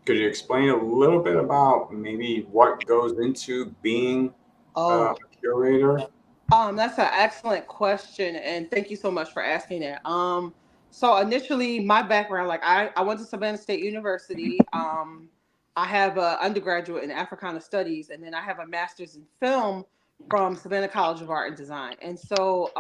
Could you explain a little bit about maybe what goes into being a Oh, curator? that's an excellent question, and thank you so much for asking that. So initially, my background, like I went to Savannah State University. I have a undergraduate in Africana Studies, and then I have a master's in film from Savannah College of Art and Design. And so,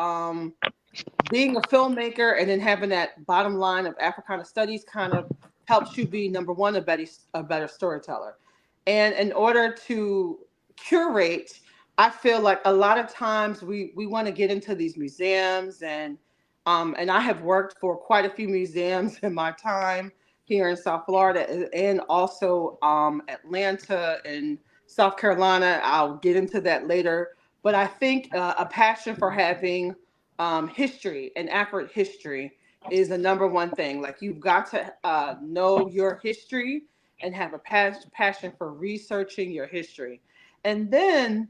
being a filmmaker and then having that bottom line of Africana Studies kind of helps you be number one, a better storyteller. And in order to curate, I feel like a lot of times we want to get into these museums, and I have worked for quite a few museums in my time here in South Florida and also Atlanta and South Carolina. I'll get into that later. But I think a passion for having history and accurate history is the number one thing. Like you've got to know your history and have a passion for researching your history. And then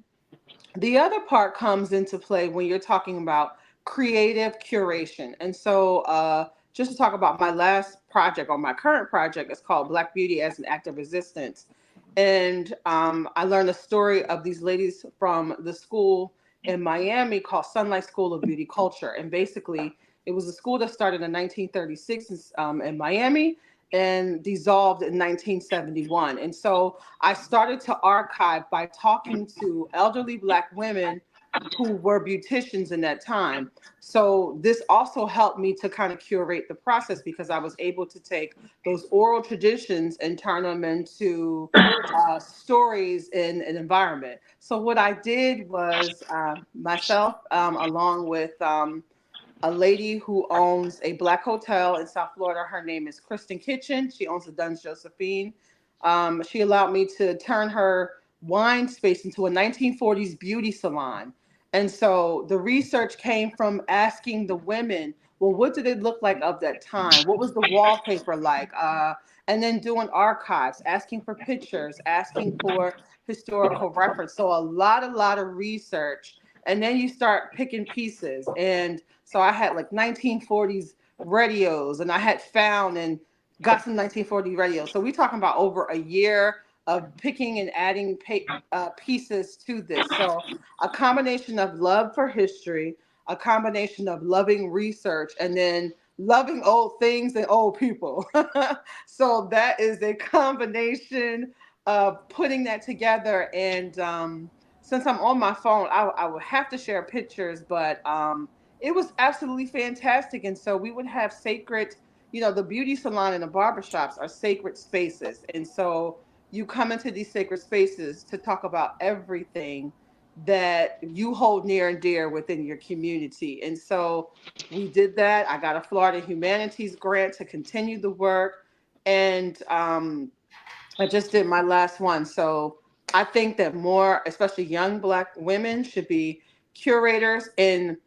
the other part comes into play when you're talking about creative curation. And so, just to talk about my last project or my current project, it's called Black Beauty as an Act of Resistance. And I learned a story of these ladies from the school in Miami called Sunlight School of Beauty Culture. And basically, it was a school that started in 1936 in Miami and dissolved in 1971. And so I started to archive by talking to elderly Black women who were beauticians in that time. So this also helped me to kind of curate the process because I was able to take those oral traditions and turn them into stories in an environment. So what I did was myself, along with a lady who owns a Black hotel in South Florida. Her name is Kristen Kitchen. She owns the Duns Josephine. She allowed me to turn her wine space into a 1940s beauty salon. And so the research came from asking the women, well, what did it look like of that time? What was the wallpaper like? And then doing archives, asking for pictures, asking for historical reference. So a lot of research. And then you start picking pieces. And so I had like 1940s radios, and I had found and got some 1940 radios. So we're talking about over a year of picking and adding pieces to this. So a combination of love for history, a combination of loving research, and then loving old things and old people. So that is a combination of putting that together. And since I'm on my phone, I would have to share pictures, but it was absolutely fantastic. And so we would have sacred, the beauty salon and the barbershops are sacred spaces. And so you come into these sacred spaces to talk about everything that you hold near and dear within your community. And so we did that. I got a Florida Humanities grant to continue the work. And I just did my last one. So I think that more, especially young Black women, should be curators. And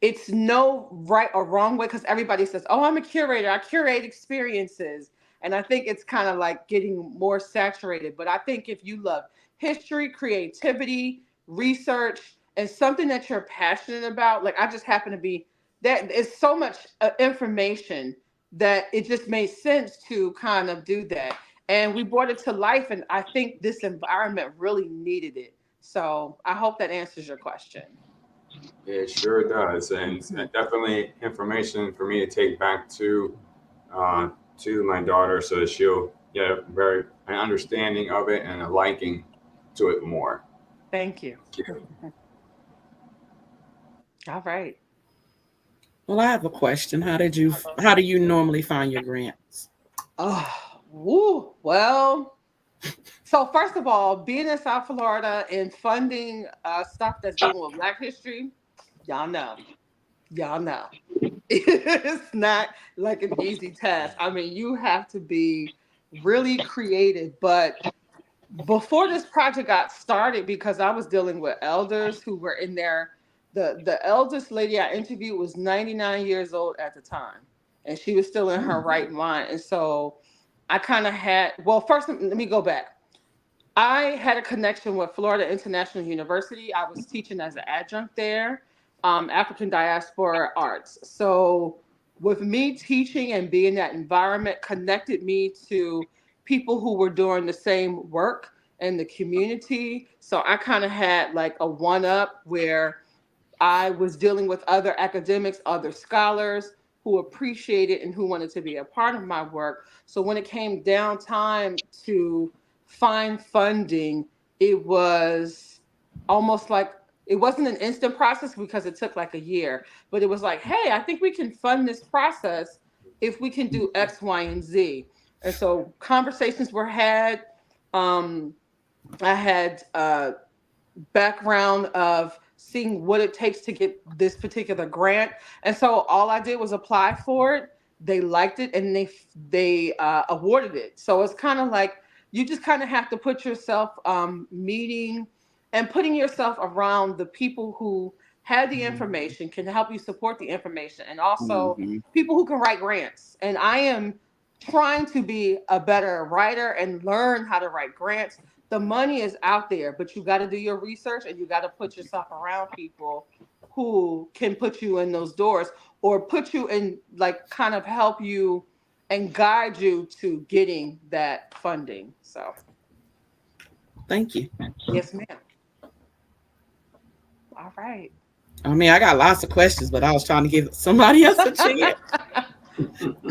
it's no right or wrong way because everybody says, oh, I'm a curator. I curate experiences. And I think it's kind of like getting more saturated. But I think if you love history, creativity, research, and something that you're passionate about, like I just happen to be, that is so much information that it just made sense to kind of do that, and we brought it to life, and I think this environment really needed it. So I hope that answers your question. It sure does, and it's definitely information for me to take back uh, to my daughter so that she'll get a very an understanding of it and a liking to it more. Thank you. All right. Well, I have a question. How do you normally find your grants? Oh, woo. Well, so first of all, being in South Florida and funding stuff that's dealing with Black history, y'all know, y'all know, it's not like an easy task. I mean, you have to be really creative, but before this project got started, because I was dealing with elders who were in their, the eldest lady I interviewed was 99 years old at the time, and she was still in her right mind. And so I kind of had, well, first let me go back. I had a connection with Florida International University. I was teaching as an adjunct there, African diaspora arts. So, with me teaching and being in that environment, connected me to people who were doing the same work in the community. So I kind of had like a one up where I was dealing with other academics, other scholars who appreciated and who wanted to be a part of my work. So when it came down time to find funding, it was almost like it wasn't an instant process because it took like a year, but it was like, hey, I think we can fund this process if we can do X, Y, and Z. And so conversations were had. Um, I had background of seeing what it takes to get this particular grant, and so all I did was apply for it. They liked it, and they awarded it. So it's kind of like you just kind of have to put yourself meeting and putting yourself around the people who have the information, can help you support the information, and also Mhm. people who can write grants. And I am trying to be a better writer and learn how to write grants. The money is out there, but you got to do your research and you got to put yourself around people who can put you in those doors or put you in, like, kind of help you and guide you to getting that funding. So, Thank you. yes, ma'am. All right. I mean, I got lots of questions, but I was trying to give somebody else a chance.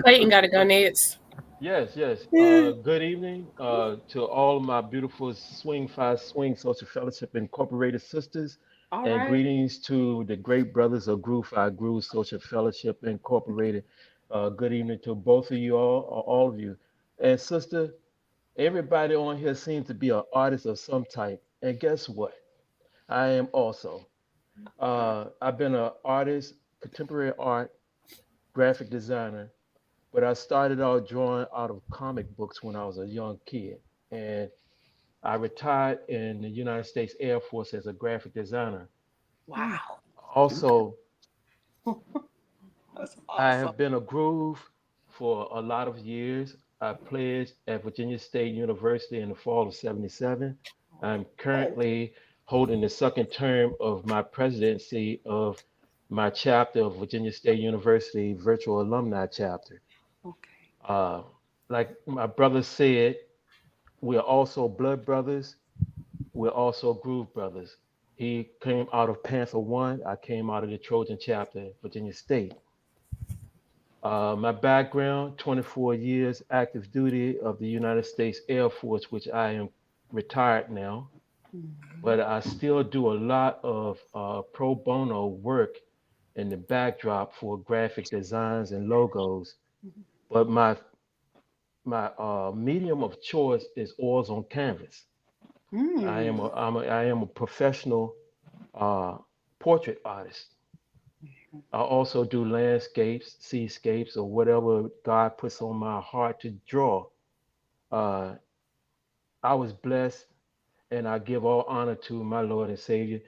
Clayton got to go next. Yes, yes. Yeah. Good evening to all of my beautiful Swing Five Swing Social Fellowship Incorporated sisters, All and right. greetings to the great brothers of Groove Five Groove Social Fellowship Incorporated. Good evening to both of you all of you. And sister, everybody on here seems to be an artist of some type. And guess what? I am also. I've been an artist, contemporary art, graphic designer, but I started out drawing out of comic books when I was a young kid. And I retired in the United States Air Force as a graphic designer. Wow. Okay. Also, That's I awesome. have been a groove for a lot of years. I pledged at Virginia State University in the fall of '77. I'm Oh, currently holding the second term of my presidency of my chapter of Virginia State University Virtual Alumni Chapter. okay. Uh, like my brother said, we're also blood brothers. We're also groove brothers. He came out of Panther One. I came out of the Trojan chapter, Virginia State. My background, 24 years active duty of the United States Air Force, which I am retired now, Mhm. but I still do a lot of pro bono work in the backdrop for graphic designs and logos. But my medium of choice is oils on canvas. Mm. I am a professional uh, portrait artist. I also do landscapes, seascapes, or whatever God puts on my heart to draw. Uh, I was blessed, and I give all honor to my Lord and Savior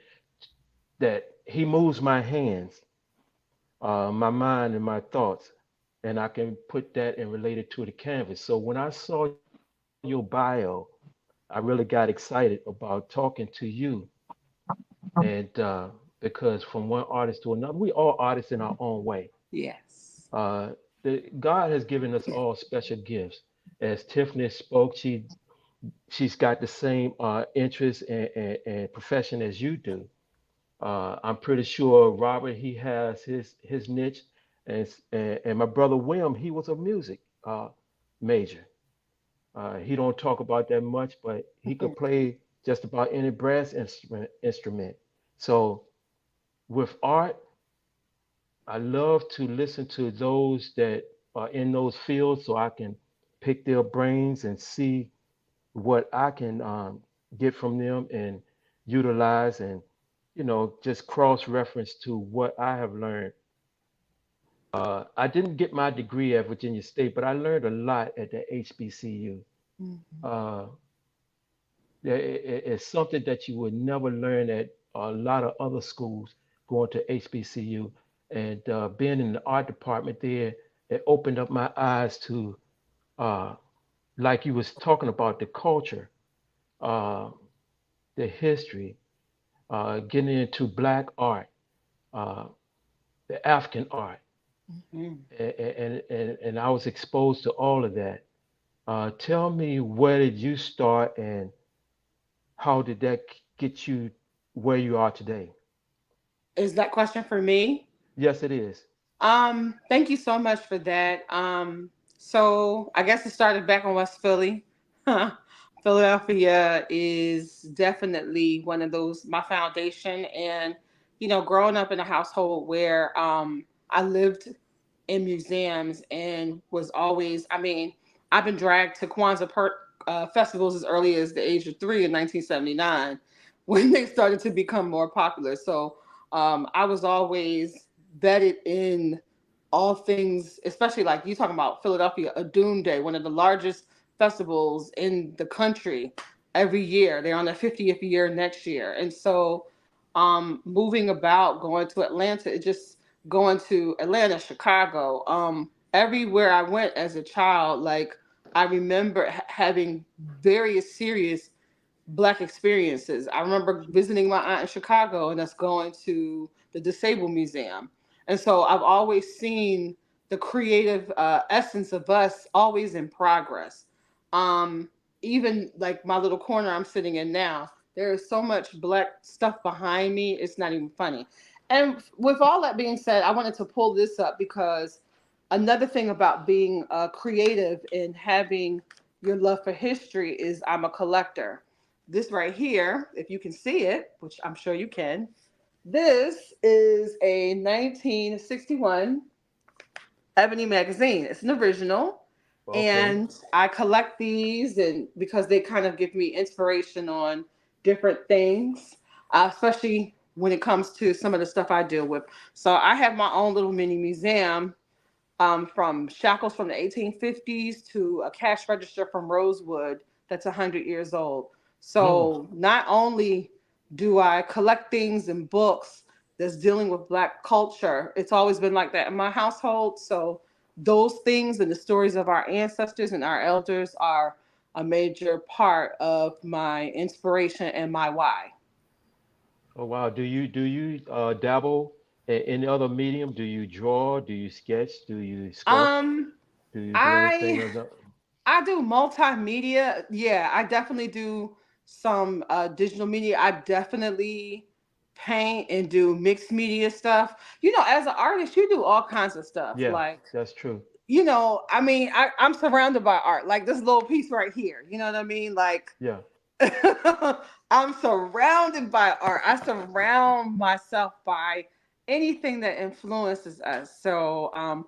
that He moves my hands, my mind, and my thoughts, and I can put that and relate it to the canvas. So when I saw your bio, I really got excited about talking to you, and because from one artist to another, we all artists in our own way. Yes. Uh, God has given us all special gifts. As Tiffany spoke, she's got the same interest and profession as you do. I'm pretty sure Robert he has his niche, and my brother William he was a music major. He don't talk about that much, but he could play just about any brass instrument. So with art, I love to listen to those that are in those fields so I can pick their brains and see what I can get from them and utilize and, just cross reference to what I have learned. I didn't get my degree at Virginia State, but I learned a lot at the HBCU. Mhm. Uh, it's something that you would never learn at a lot of other schools going to HBCU. And being in the art department there, it opened up my eyes to, uh, like you was talking about, the culture, uh, the history, getting into Black art, uh, the African art. Mhm. And I was exposed to all of that. Tell me, where did you start and how did that get you where you are today? Is that question for me? Yes, it is. Thank you so much for that. So I guess it started back in West Philly. Philadelphia is definitely one of those my foundation, and growing up in a household where I lived in museums and was always, I mean, I've been dragged to festivals as early as the age of 3 in 1979 when they started to become more popular. So I was always vetted in all things, especially like you talking about Philadelphia, a Doom Day, one of the largest festivals in the country every year. They're on their 50th year next year. And so moving about, going to Atlanta, it just going to Atlanta, Chicago, everywhere I went as a child, like I remember having various serious Black experiences. I remember visiting my aunt in Chicago and us going to the Disabled Museum. And so I've always seen the creative essence of us always in progress. Um, Even like my little corner I'm sitting in now, there is so much Black stuff behind me, it's not even funny. And with all that being said, I wanted to pull this up because another thing about being creative and having your love for history is I'm a collector. This right here, if you can see it, which I'm sure you can, this is a 1961 Ebony magazine. It's an original, Okay. and I collect these, and because they kind of give me inspiration on different things, especially when it comes to some of the stuff I deal with. So I have my own little mini museum, from shackles from the 1850s to a cash register from Rosewood that's 100 years old. Mm. So not only do I collect things and books that's dealing with Black culture, it's always been like that in my household. So those things and the stories of our ancestors and our elders are a major part of my inspiration and my why. Oh wow. Do you dabble in any other medium? Do you draw? Do you sketch? Do you sculpt? Um, Do you do anything I of that? I do multimedia. Yeah, I definitely do some digital media. I definitely paint and do mixed media stuff. As an artist, you do all kinds of stuff. Yeah, Like, that's true. I mean, I'm surrounded by art. Like this little piece right here. You know what I mean? Like, Yeah. I'm surrounded by art. I surround myself by anything that influences us. So, I'm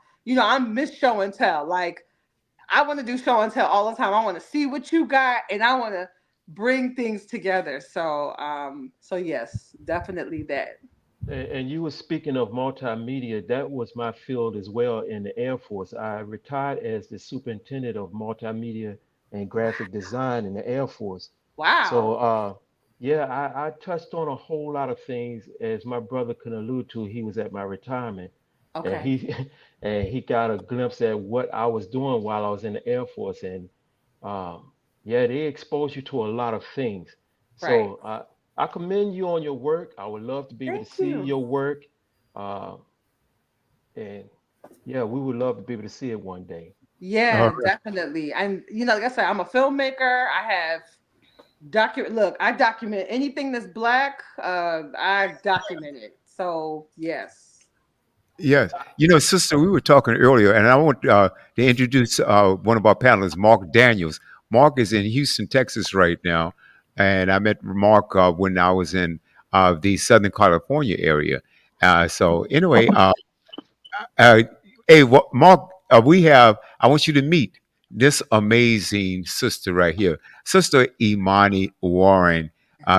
Miss Show and Tell. Like, I want to do show and tell all the time. I want to see what you got, and I want to bring things together. So yes, definitely that. And you were speaking of multimedia. That was my field as well in the Air Force. I retired as the superintendent of multimedia and graphic design in the Air Force. So, Wow. yeah, I touched on a whole lot of things. As my brother can allude to, he was at my retirement, and Okay. he and he got a glimpse at what I was doing while I was in the Air Force. And um, yeah, they expose you to a lot of things. Right. So I commend you on your work. I would love to be able to Thank see you. your work. Uh, and yeah, we would love to be able to see it one day. Yeah, All definitely. And like I said, I'm a filmmaker. I have Look, I document anything that's Black. I document it. So yes. Yes. Sister, we were talking earlier, and I want to introduce one of our panelists, Mark Daniels. Mark is in Houston, Texas right now. And I met Mark when I was in the Southern California area. So, anyway, Uh, hey, Mark, I want you to meet this amazing sister right here, Sister Imani Warren.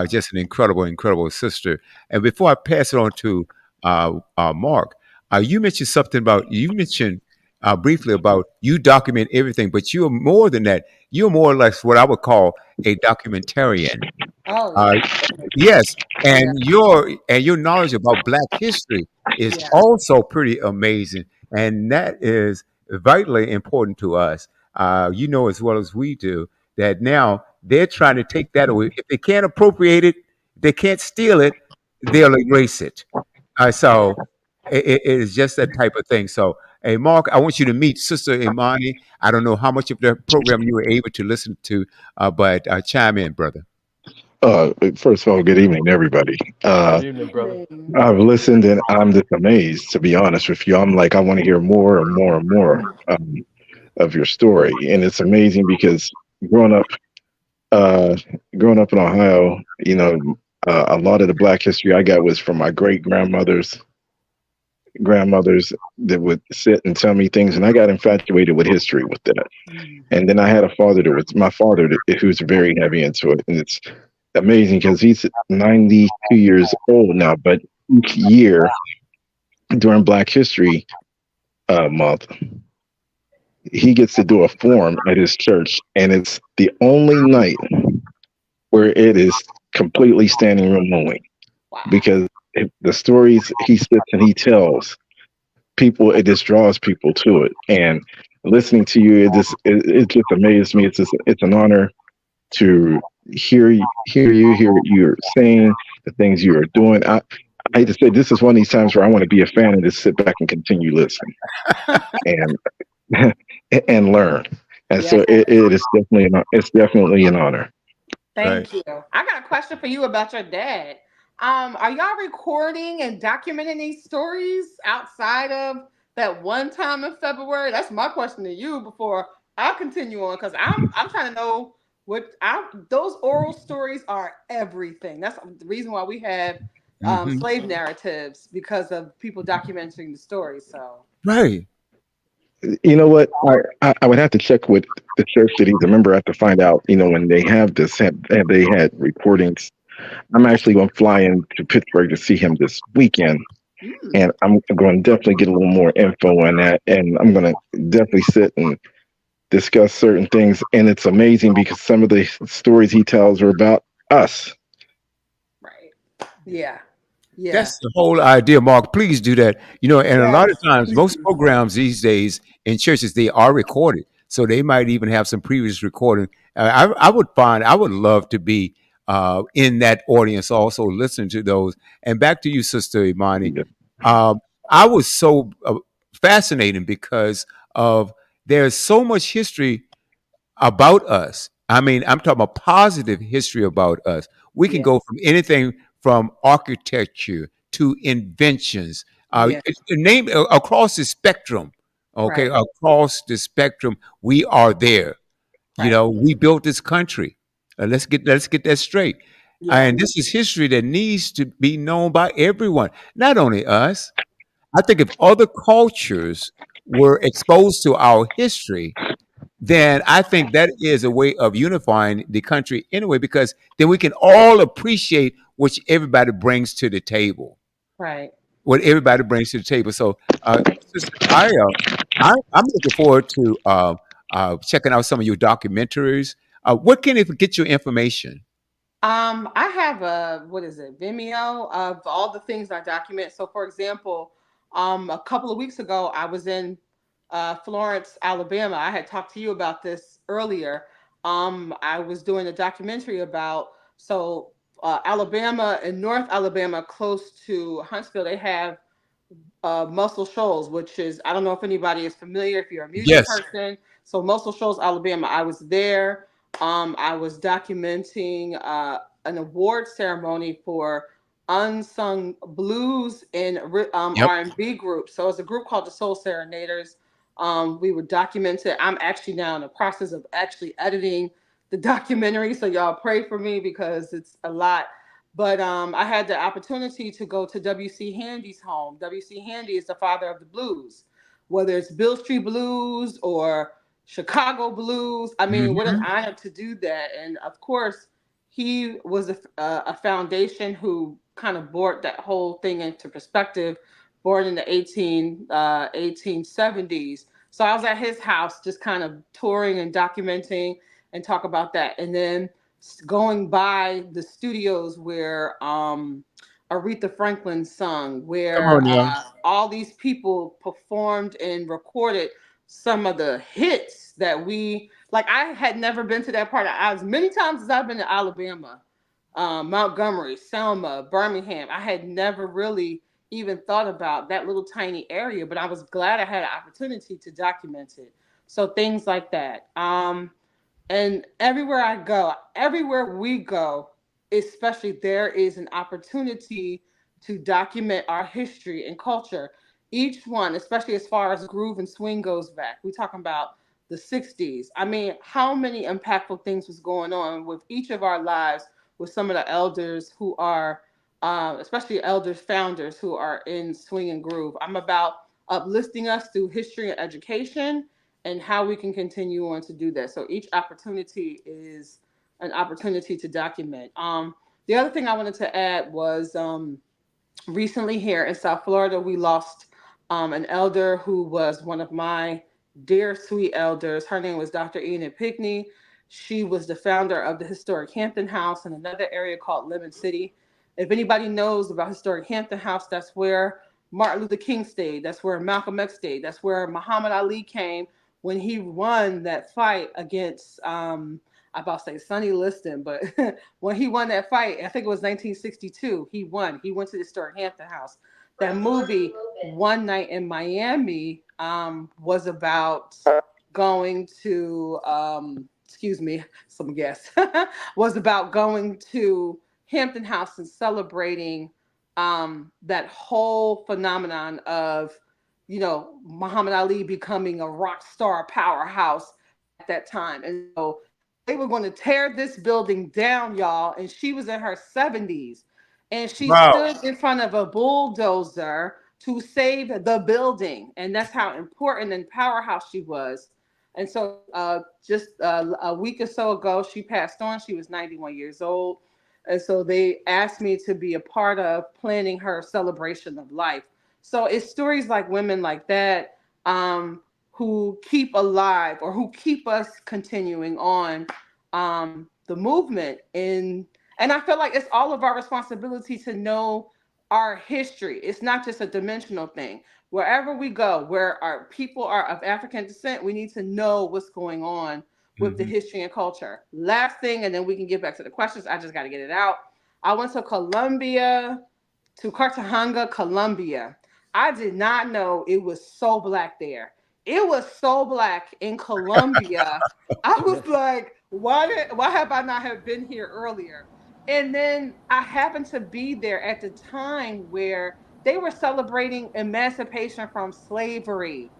Just an incredible, incredible sister. And before I pass it on to Mark, you mentioned briefly about you document everything, but you're more than that. You're more or less what I would call a documentarian. Oh Uh, yeah. yes, Yeah. and your knowledge about Black history is Yeah. also pretty amazing, and that is vitally important to us. You know as well as we do that now they're trying to take that away. If they can't appropriate it, they can't steal it, they'll erase it. So it is just that type of thing. So Hey, Mark, I want you to meet Sister Imani. I don't know how much of the program you were able to listen to, but chime in, brother. First of all, good evening, everybody. Good evening, brother. Amen. I've listened and I'm just amazed, to be honest with you. I'm like, I want to hear more and more and more of your story. And it's amazing because growing up, uh, growing up in Ohio, a lot of the Black history I got was from my great grandmothers that would sit and tell me things, and I got infatuated with history with that. And then I had a father that was my father, who's very heavy into it, and it's amazing because he's 92 years old now. But each year during Black History Month, he gets to do a forum at his church, and it's the only night where it is completely standing room only Wow. because the stories he sits and he tells people, it just draws people to it. And listening to you, it just amazes me. It's an honor to hear what you're saying, the things you are doing. I hate to say this is one of these times where I want to be a fan and just sit back and continue listening and and learn. And Yes. so it is definitely an honor. Thank you. I got a question for you about your dad. Are y'all recording and documenting these stories outside of that one time in February? That's my question to you before I continue on, because I'm trying to know those oral stories are everything. That's the reason why we have Mhm. slave narratives, because of people documenting the stories. So Right. You know what? I would have to check with the church that he's a member. I have to find out. When they have this, have they had recordings? I'm actually going to fly into Pittsburgh to see him this weekend, and I'm going to definitely get a little more info on that. And I'm going to definitely sit and discuss certain things. And it's amazing because some of the stories he tells are about us. right, yeah, yeah, That's the whole idea, Mark. Please do that. And a lot of yes, times, please most do. programs these days in churches, they are recorded. So they might even have some previous recording. I would love to be in that audience also, listening to those. And back to you, Sister Imani. Um, I was so fascinating because of there's so much history about us. I mean, I'm talking about positive history about us. We can Yes, go from anything from architecture to inventions, yes, name across the spectrum. Okay, right, across the spectrum, we are there. right, We built this country. Let's get that straight. yeah, And this is history that needs to be known by everyone, not only us. I think if other cultures were exposed to our history, then I think that is a way of unifying the country anyway, because then we can all appreciate what everybody brings to the table. right. What everybody brings to the table. So, sister, I'm looking forward to checking out some of your documentaries. What can it get your information? I have what is it, Vimeo, of all the things I document. So, for example, a couple of weeks ago, I was in Florence, Alabama. I had talked to you about this earlier. I was doing a documentary about Alabama and North Alabama, close to Huntsville. They have Muscle Shoals, which is, I don't know if anybody is familiar, if you're a music Yes. person. So Muscle Shoals, Alabama. I was there. I was documenting an award ceremony for unsung blues and Yep. R&B group. So it's a group called the Soul Serenaders. We were documented. I'm actually now in the process of actually editing the documentary. So y'all pray for me because it's a lot. But I had the opportunity to go to W.C. Handy's home. W.C. Handy is the father of the blues, whether it's Bill Street Blues or Chicago Blues. I mean, what an Mhm. honor to do that. And of course, he was a foundation who kind of brought that whole thing into perspective, born in the 1870s. So I was at his house just kind of touring and documenting and talk about that. And then going by the studios where Aretha Franklin sung, Come where on now. all these people performed and recorded some of the hits that we like. I had never been to that part. As many times as I've been to Alabama, Montgomery, Selma, Birmingham, I had never really even thought about that little tiny area, but I was glad I had an opportunity to document it. So things like that. And everywhere I go, everywhere we go, especially, there is an opportunity to document our history and culture. Each one, especially as far as groove and swing goes back, we talking about the 60s. I mean, how many impactful things was going on with each of our lives with some of the elders who are, especially elders, founders who are in swing and groove. I'm about uplifting us through history and education and how we can continue on to do that. So each opportunity is an opportunity to document. The other thing I wanted to add was recently here in South Florida, we lost an elder who was one of my dear sweet elders. Her name was Dr. Enid Pickney. She was the founder of the historic Hampton House in another area called Lemon City. If anybody knows about historic Hampton House, that's where Martin Luther King stayed. That's where Malcolm X stayed. That's where Muhammad Ali came when he won that fight against, I about to say Sonny Liston, but when he won that fight, I think it was 1962, he won. He went to the historic Hampton House. That movie, One Night in Miami, was about going to, excuse me, some guests, was about going to Hampton House and celebrating that whole phenomenon of, you know, Muhammad Ali becoming a rock star powerhouse at that time. And so they were going to tear this building down, y'all. And she was in her 70s. And she stood in front of a bulldozer to save the building. And that's how important and powerhouse she was. And so just a week or so ago, she passed on. She was 91 years old. And so they asked me to be a part of planning her celebration of life. So it's stories like women like that who keep alive or who keep us continuing on the movement. And I feel like it's all of our responsibility to know our history. It's not just a dimensional thing. Wherever we go, where our people are of African descent, we need to know what's going on with the history and culture. Last thing, and then we can get back to the questions. I just got to get it out. I went to Cartagena, Colombia. I did not know it was so black there. It was so black in Colombia. I was like, why have I not have been here earlier? And then I happened to be there at the time where they were celebrating emancipation from slavery.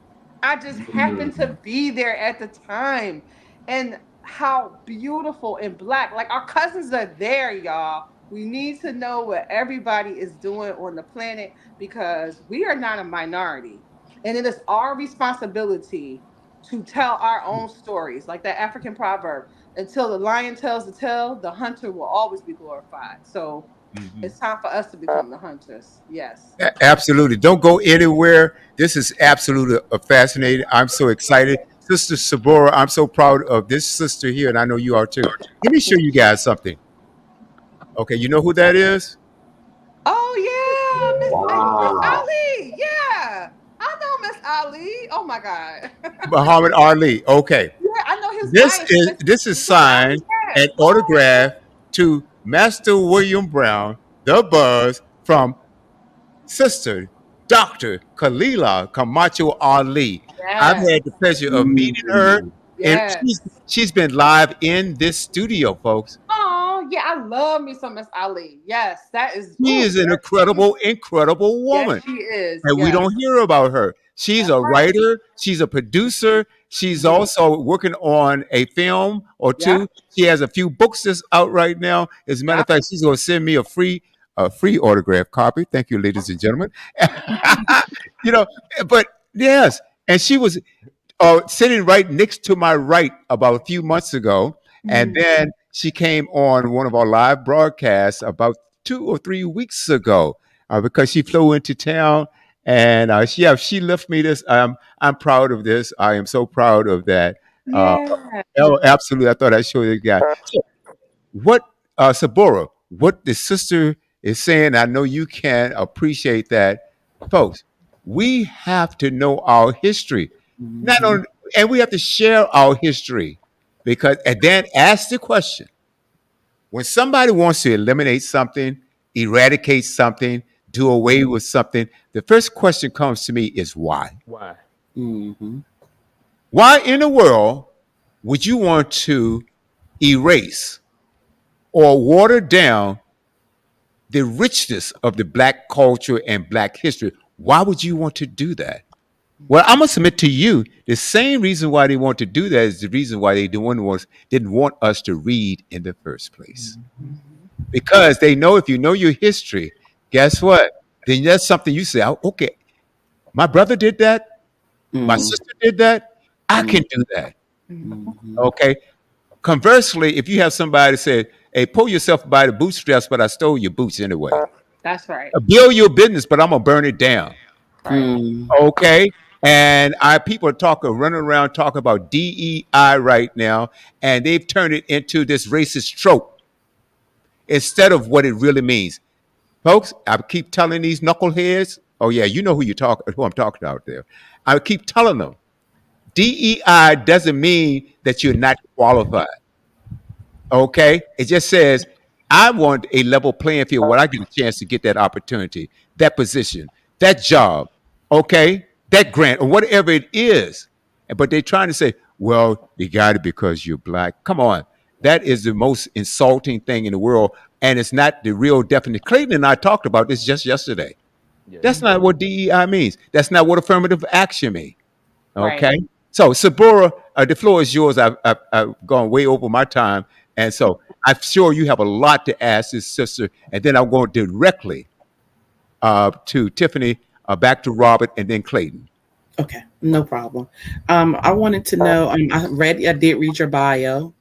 I just happened to be there at the time. And how beautiful and black. Like, our cousins are there, y'all. We need to know what everybody is doing on the planet because we are not a minority. And it is our responsibility to tell our own stories, like that African proverb. Until the lion tells the tale, the hunter will always be glorified. So it's time for us to become the hunters. Yes. Absolutely. Don't go anywhere. This is absolutely fascinating. I'm so excited. Sister Sabora, I'm so proud of this sister here, and I know you are too. Let me show you guys something. Okay, you know who that is? Oh, yeah. Miss Wow. Ali. Yeah. I know Miss Ali. Oh, my God. Muhammad Ali. Okay. Yeah, I know his This wife. is signed and Oh, autographed to Master William Brown, the Buzz, from Sister Dr. Khalila Camacho Ali. I've yes. had the pleasure of meeting her, and Yes. she's been live in this studio, folks. Oh, yeah. I love me some Miss Ali. Yes. That is. She Ooh, is an yes, incredible woman. yes, she is. And we Yes. don't hear about her. She's That's a right. writer, she's a producer, she's also working on a film or Yeah. two. She has a few books that's out right now. As a matter of fact, she's going to send me a free autograph copy. Thank you, ladies and gentlemen. You know, but yes, and she was sitting right next to my right about a few months ago, and then she came on one of our live broadcasts about 2 or 3 weeks ago because she flew into town. And she left me this. I'm proud of this. I am so proud of that. Uh, Yeah. oh, absolutely. I thought I'd show you guys. So what, Sabora, what the sister is saying, I know you can appreciate that, folks. We have to know our history, not only, and we have to share our history, because and then ask the question: when somebody wants to eliminate something, eradicate something, do away with something, the first question comes to me is why? Why? Mm-hmm. Why in the world would you want to erase or water down the richness of the black culture and black history? Why would you want to do that? Well, I'm gonna submit to you the same reason why they want to do that is the reason why they didn't want us to read in the first place. Because they know if you know your history, guess what? Then that's something you say, "Oh, okay, my brother did that, my Mm-hmm. sister did that, I can do that." Mm-hmm. Okay. Conversely, if you have somebody say, "Hey, pull yourself by the bootstraps, but I stole your boots anyway. That's right. Build your business, but I'm gonna burn it down." Right. Okay. And our people are running around talking about DEI right now, and they've turned it into this racist trope instead of what it really means. Folks, I keep telling these knuckleheads, oh yeah, you know who I'm talking about there. I keep telling them, DEI doesn't mean that you're not qualified. Okay? It just says, I want a level playing field where I get a chance to get that opportunity, that position, that job, okay, that grant, or whatever it is. But they're trying to say, well, you got it because you're black. Come on. That is the most insulting thing in the world. And it's not the real definition. Clayton and I talked about this just yesterday. Yes. That's not what DEI means. That's not what affirmative action means. Right. Okay. So, Sabura, the floor is yours. I've gone way over my time. And so I'm sure you have a lot to ask this sister. And then I'm going directly to Tiffany, back to Robert, and then Clayton. Okay, no problem. I wanted to know. I did read your bio,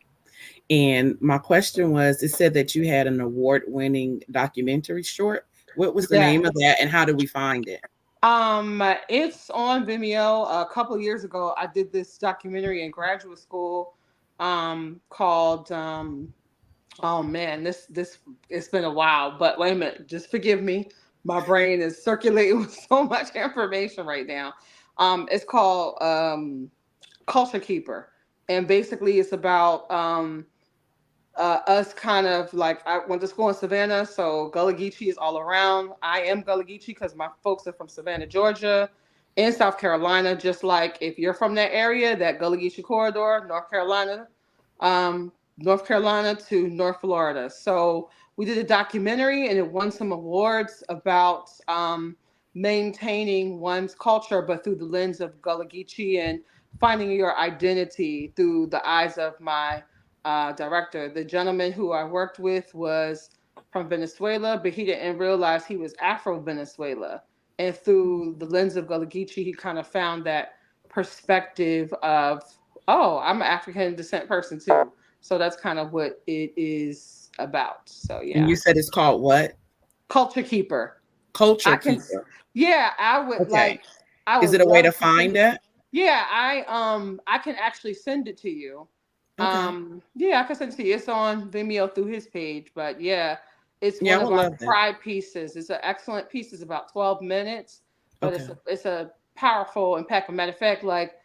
and my question was: it said that you had an award-winning documentary short. What was the Yeah. name of that, and how did we find it? It's on Vimeo. A couple of years ago, I did this documentary in graduate school, called, oh man, this it's been a while, but wait a minute, just forgive me. My brain is circulating with so much information right now. It's called Culture Keeper, and basically it's about us kind of like, I went to school in Savannah, so Gullah Geechee is all around. I am Gullah Geechee because my folks are from Savannah, Georgia, and South Carolina. Just like if you're from that area, that Gullah Geechee corridor, um, North Carolina to North Florida. So we did a documentary, and it won some awards about maintaining one's culture, but through the lens of Gullah Geechee and finding your identity through the eyes of my director. The gentleman who I worked with was from Venezuela, but he didn't realize he was Afro-Venezuela. And through the lens of Gullah Geechee, he kind of found that perspective of, oh, I'm an African descent person too. So that's kind of what it is about. So And yeah, you said it's called what? Culture Keeper. Culture I can, Keeper. yeah, I would Okay. like. I Is would it a way to love find that? Yeah, I can actually send it to you. Okay. Yeah, I can send it to you. It's on Vimeo through his page, but yeah, it's Yeah, one I of would our love that. pride pieces. It's an excellent piece. It's about 12 minutes, but Okay. it's a powerful, impactful. Matter of fact, like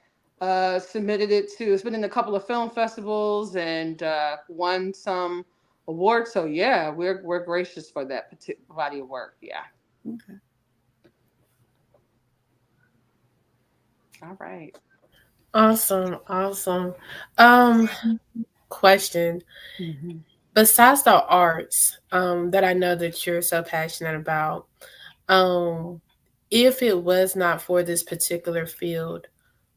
submitted it to. It's been in a couple of film festivals and won some awards. So yeah, we're gracious for that particular body of work. Yeah. Okay. All right. Awesome. Question. Mhm. Besides the arts, that I know that you're so passionate about, um, if it was not for this particular field,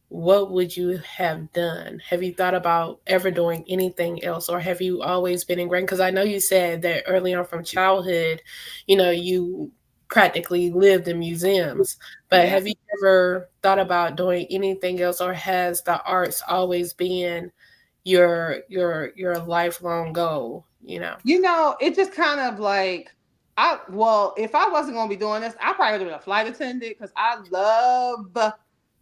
what would you have done? Have you thought about ever doing anything else, or have you always been ingrained? Because I know you said that early on from childhood, you practically lived in museums. But Yeah. have you ever thought about doing anything else, or has the arts always been your lifelong goal? It just kind of like, if I wasn't gonna be doing this, I probably would have been a flight attendant because I love.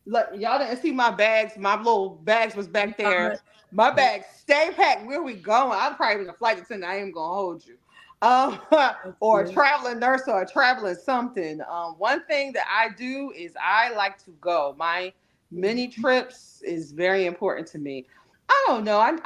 Look, y'all didn't see my bags. My little bags was back there. My bags stay packed. Where we going? I'd probably been a flight attendant. I ain't gonna hold you. Um, or a traveling nurse or a traveling something. One thing that I do is I like to go. My mini trips is very important to me. I don't know. When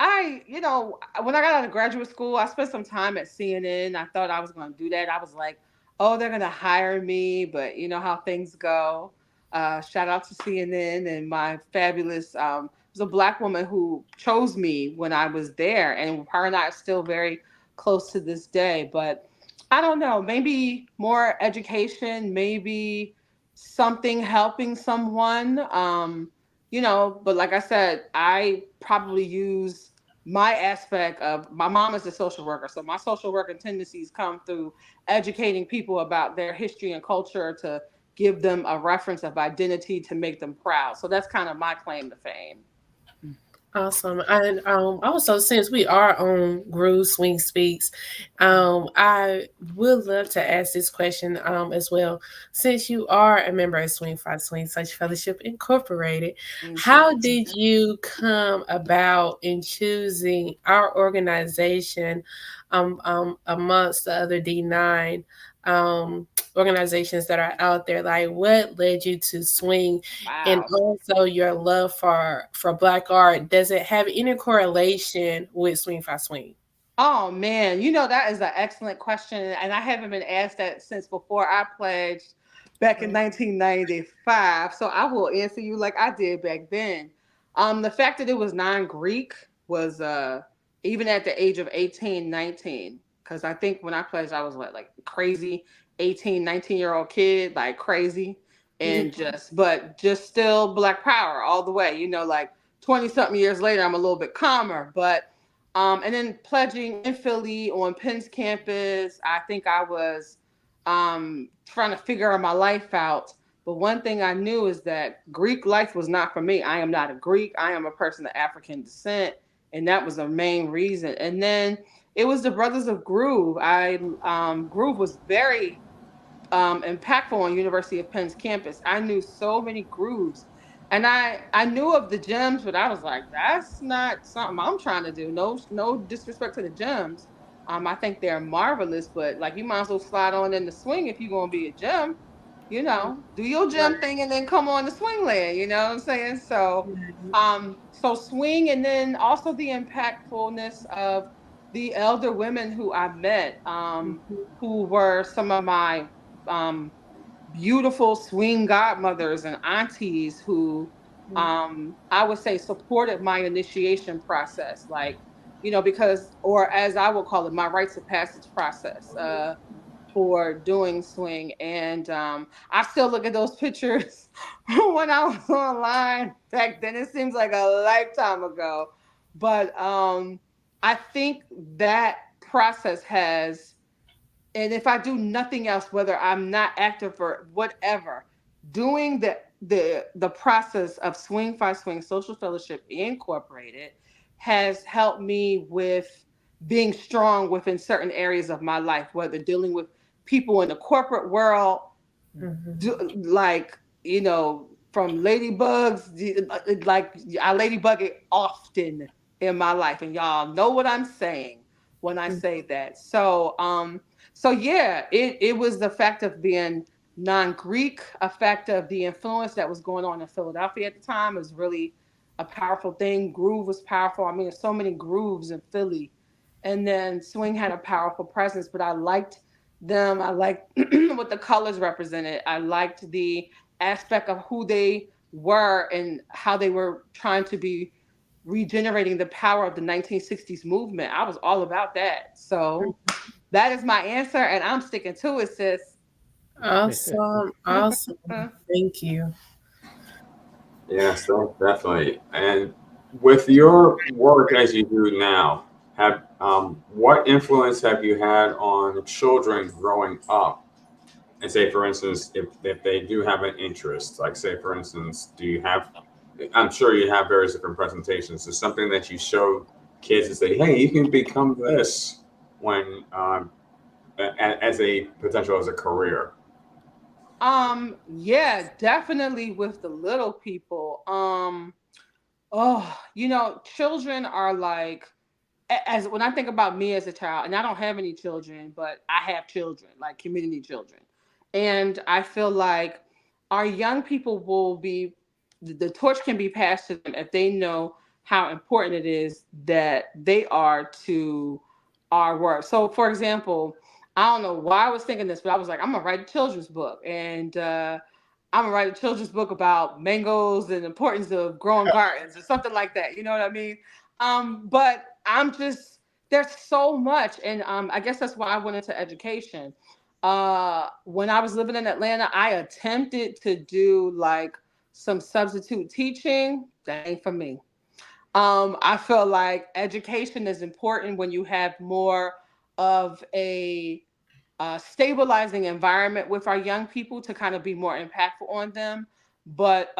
I got out of graduate school, I spent some time at CNN. I thought I was going to do that. I was like, oh, they're gonna hire me, but you know how things go. Shout out to CNN and my fabulous. It was a black woman who chose me when I was there, and her and I are still very close to this day. But I don't know, maybe more education, maybe something helping someone. But like I said, I probably use my aspect of my mom is a social worker. So my social worker tendencies come through educating people about their history and culture to give them a reference of identity to make them proud. So that's kind of my claim to fame. Awesome. And also, since we are on Groove Swing Speaks, I would love to ask this question as well. Since you are a member of Swing Five Swing Social Fellowship Incorporated, how did you come about in choosing our organization amongst the other D9 organizations that are out there? Like, what led you to swing? Wow. And also your love for Black art, does it have any correlation with Swing Five Swing? Oh man, that is an excellent question, and I haven't been asked that since before I pledged back in 1995. So I will answer you like I did back then. The fact that it was non-Greek was even at the age of 18, 19, because I think when I pledged, I was like crazy 18, 19-year-old kid, like crazy, and just still Black power all the way. Like 20 something years later, I'm a little bit calmer, but. And then pledging in Philly on Penn's campus, I think I was trying to figure my life out. But one thing I knew is that Greek life was not for me. I am not a Greek. I am a person of African descent. And that was the main reason. And then it was the Brothers of Groove. Groove was very impactful on University of Penn's campus. I knew so many grooves. And I knew of the gems, but I was like, that's not something I'm trying to do. No disrespect to the gems. I think they're marvelous, but like you might as well slide on in the swing if you're gonna be a gem. Do your gem thing and then come on the swing land. You know what I'm saying? So swing, and then also the impactfulness of the elder women who I met, who were some of my beautiful swing godmothers and aunties who I would say supported my initiation process, because, or as I will call it, my rites of passage process for doing swing. And I still look at those pictures when I was online back then. It seems like a lifetime ago. But I think that process has, and if I do nothing else, whether I'm not active or whatever, doing the process of Swing Five Swing Social Fellowship Incorporated has helped me with being strong within certain areas of my life, whether dealing with people in the corporate world, from ladybugs, like I ladybug it often in my life, and y'all know what I'm saying when I say that. So yeah, it was the fact of being non-Greek, a fact of the influence that was going on in Philadelphia at the time was really a powerful thing. Groove was powerful. I mean, there's so many grooves in Philly. And then swing had a powerful presence, but I liked them. I liked what the colors represented. I liked the aspect of who they were and how they were trying to be regenerating the power of the 1960s movement. I was all about that. So that is my answer, and I'm sticking to it, sis. Awesome. Thank you. Yes, definitely. And with your work as you do now, what influence have you had on children growing up? And say, for instance, if they do have an interest, like say, for instance, I'm sure you have various different presentations. Is something that you show kids and say, hey, you can become this when as a potential as a career? Yeah, definitely with the little people. Children are like, as when I think about me as a child, and I don't have any children, but I have children, like community children. And I feel like our young people will be, the torch can be passed to them if they know how important it is that they are to our work. So for example, I don't know why I was thinking this, but I was like, I'm gonna write a children's book, and I'm gonna write a children's book about mangoes and the importance of growing gardens or something like that. You know what I mean? But I'm just there's so much, and I guess that's why I went into education. When I was living in Atlanta, I attempted to do like some substitute teaching. That ain't for me. I feel like education is important when you have more of a stabilizing environment with our young people to kind of be more impactful on them. But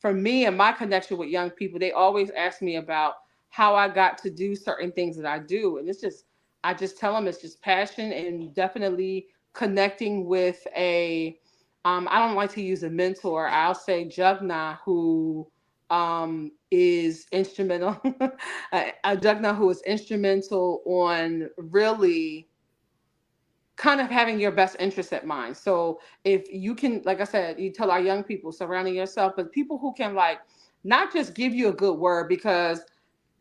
for me and my connection with young people, they always ask me about how I got to do certain things that I do. And I just tell them it's just passion and definitely connecting with I don't like to use a mentor. I'll say Jugna, who is instrumental, Jugna, who is instrumental on really kind of having your best interest at mind. So if you can, like I said, you tell our young people surrounding yourself with people who can like not just give you a good word, because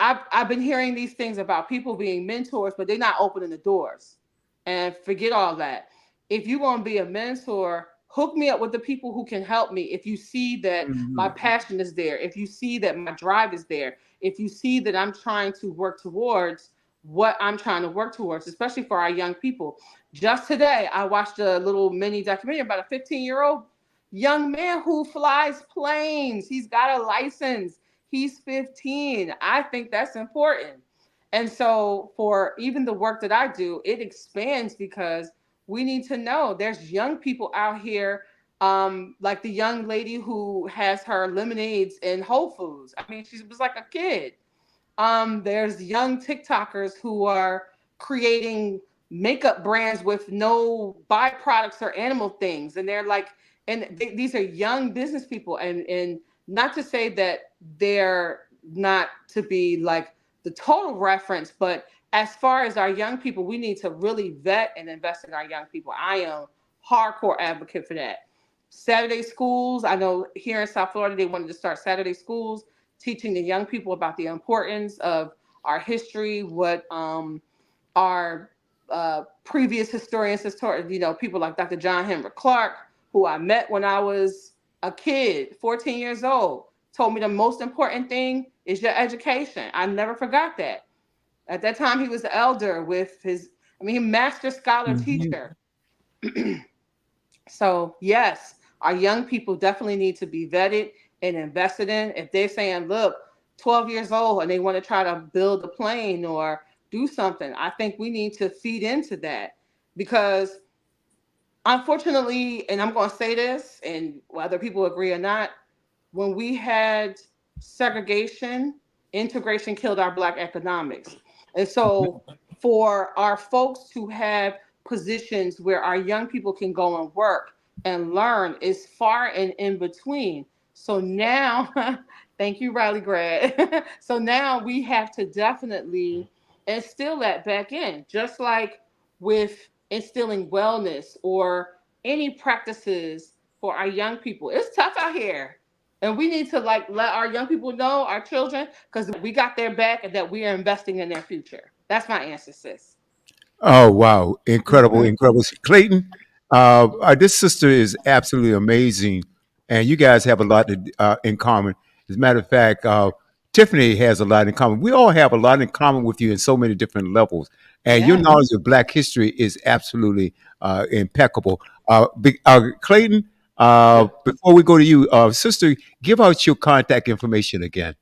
I've been hearing these things about people being mentors, but they're not opening the doors. And forget all that. If you're going to be a mentor, hook me up with the people who can help me. If you see that my passion is there, if you see that my drive is there, if you see that I'm trying to work towards what I'm trying to work towards, especially for our young people. Just today, I watched a little mini documentary about a 15-year-old young man who flies planes. He's got a license. He's 15. I think that's important. And so for even the work that I do, it expands because we need to know there's young people out here, like the young lady who has her lemonades in Whole Foods. I mean, she was like a kid. There's young TikTokers who are creating makeup brands with no byproducts or animal things, and they're like, these are young business people, and not to say that they're not to be like the total reference, but as far as our young people, we need to really vet and invest in our young people. I am hardcore advocate for that. Saturday schools, I know here in South Florida, they wanted to start Saturday schools teaching the young people about the importance of our history, what our previous historians, people like Dr. John Henrik Clark, who I met when I was a kid, 14 years old, told me the most important thing is your education. I never forgot that. At that time, he was the elder with master scholar teacher. So yes, our young people definitely need to be vetted and invested in. If they're saying, look, 12 years old and they want to try to build a plane or do something, I think we need to feed into that, because unfortunately, and I'm going to say this, and whether people agree or not, when we had segregation, integration killed our Black economics. And so for our folks to have positions where our young people can go and work and learn is far and in between. So now, thank you, Riley Grad. So now we have to definitely instill that back in, just like with instilling wellness or any practices for our young people. It's tough out here. And we need to like let our young people know, our children, because we got their back and that we are investing in their future. That's my answer, sis. Oh wow, incredible, incredible. Clayton, this sister is absolutely amazing, and you guys have a lot in common. As a matter of fact, Tiffany has a lot in common. We all have a lot in common with you in so many different levels, and your Yeah. knowledge of Black history is absolutely impeccable. Clayton, before we go to you, sister, give out your contact information again.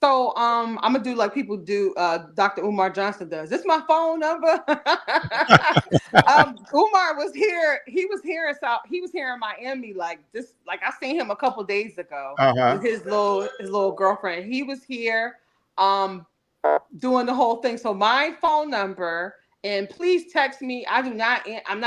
So I'm gonna do like people do, Dr. Umar Johnson does. This is my phone number. Umar was here, he was here in Miami, like this, like I seen him a couple days ago Uh-huh. with his little girlfriend. He was here doing the whole thing. So my phone number, and please text me. I'm not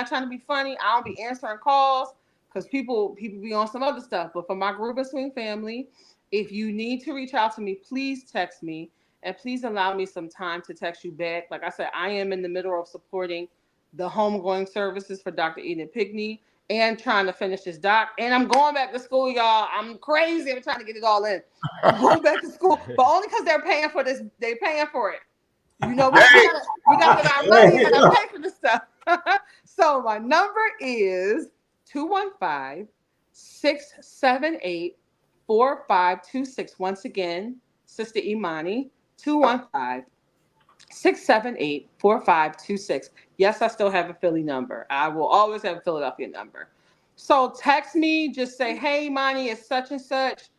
trying to be funny. I don't be answering calls because people be on some other stuff. But for my Groove and Swing family, if you need to reach out to me, please text me, and please allow me some time to text you back. Like I said, I am in the middle of supporting the homegoing services for Dr. Eden Pickney and trying to finish this doc. And I'm going back to school, y'all. I'm crazy. I'm trying to get it all in. I'm going back to school, but only because they're paying for this. They're paying for it. You know, we got to our money and I pay for this stuff. So my number is 215-678-4526. Once again, Sister Imani, 215-678-4526. Yes, I still have a Philly number. I will always have a Philadelphia number. So text me, just say, hey, Imani, it's such and such.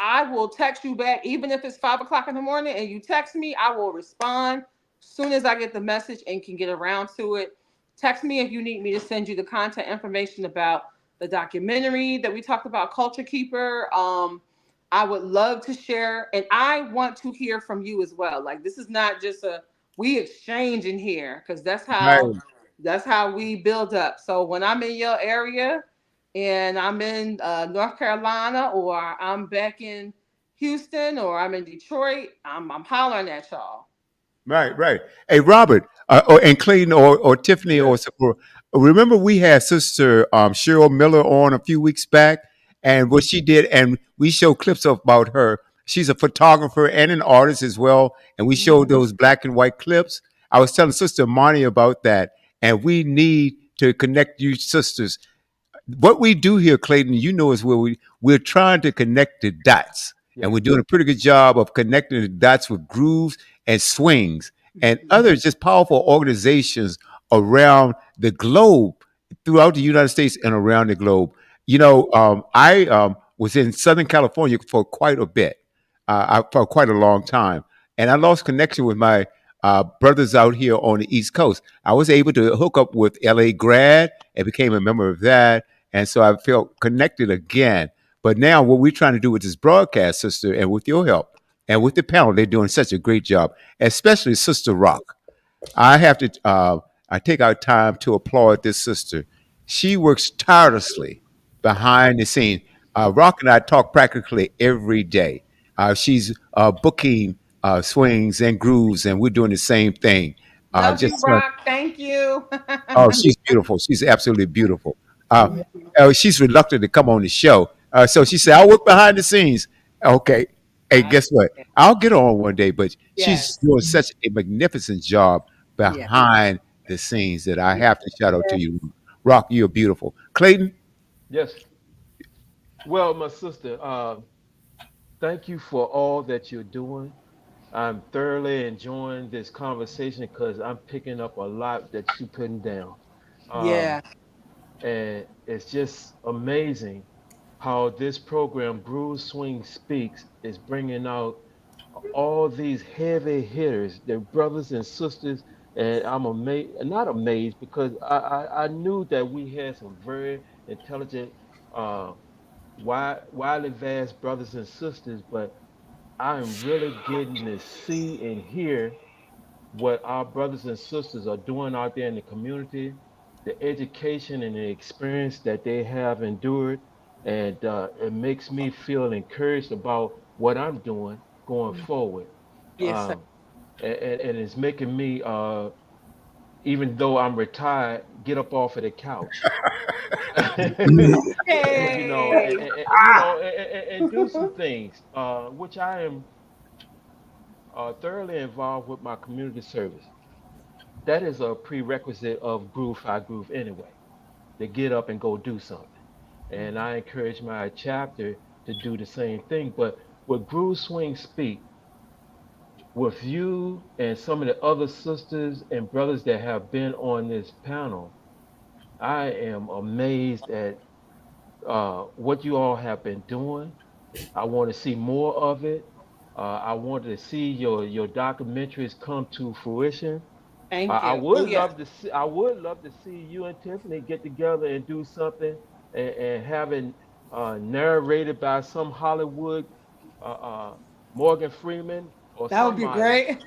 I will text you back, even if it's 5 o'clock in the morning and you text me, I will respond as soon as I get the message and can get around to it. Text me if you need me to send you the content information about the documentary that we talked about, Culture Keeper. I would love to share, and I want to hear from you as well. Like, this is not just a we exchange in here, because Right. that's how we build up. So when I'm in your area and I'm in North Carolina, or I'm back in Houston, or I'm in Detroit, I'm hollering at y'all. Right, right. Hey, Robert, and Clayton, or Tiffany, or Yes. Sephora, remember we had Sister Cheryl Miller on a few weeks back, and what she did, and we showed clips about her. She's a photographer and an artist as well, and we showed those black and white clips. I was telling Sister Monty about that, and we need to connect you sisters. What we do here, Clayton, you know, is where we're trying to connect the dots, and Yes. we're doing a pretty good job of connecting the dots with grooves and swings and other just powerful organizations around the globe, throughout the United States and around the globe. You know, I was in Southern California for quite a bit, for quite a long time, and I lost connection with my brothers out here on the East Coast. I was able to hook up with LA Grad and became a member of that, and so I felt connected again. But now, what we're trying to do with this broadcast, sister, and with your help, and with the panel, they're doing such a great job, especially Sister Rock. I have to, I take our time to applaud this sister. She works tirelessly behind the scene. Rock and I talk practically every day. She's booking swings and grooves, and we're doing the same thing. Love you, Just Rock. Thank you. Oh, she's beautiful. She's absolutely beautiful. Uh, Yeah. she's reluctant to come on the show. So she said, I'll work behind the scenes. Okay. Hey, I guess what? I'll get her on one day, but she's Yes. doing such a magnificent job Yes. behind the scenes that I have to shout out to you. Rock, you're beautiful. Clayton, Yes. Well, my sister, thank you for all that you're doing. I'm thoroughly enjoying this conversation because I'm picking up a lot that you're putting down. Um, Yeah. and it's just amazing how this program, Groove Swing Speaks, is bringing out all these heavy hitters, their brothers and sisters. And I'm amazed, not amazed, because I knew that we had some very intelligent, uh, widely vast brothers and sisters, but I'm really getting to see and hear what our brothers and sisters are doing out there in the community, the education and the experience that they have endured, and it makes me feel encouraged about what I'm doing going forward. Yes, sir. Um, and it's making me, even though I'm retired, get up off of the couch. You know, Hey. and do some things, which I am thoroughly involved with my community service. That is a prerequisite of Groove Fi Groove anyway, to get up and go do something. And I encourage my chapter to do the same thing. But with Groove Swing Speak, with you and some of the other sisters and brothers that have been on this panel, I am amazed at what you all have been doing. I want to see more of it. I want to see your documentaries come to fruition. Thank I you. Oh would yeah. love to see. I would love to see you and Tiffany get together and do something, and have it narrated by some Hollywood, uh, Morgan Freeman or That would be somebody. great.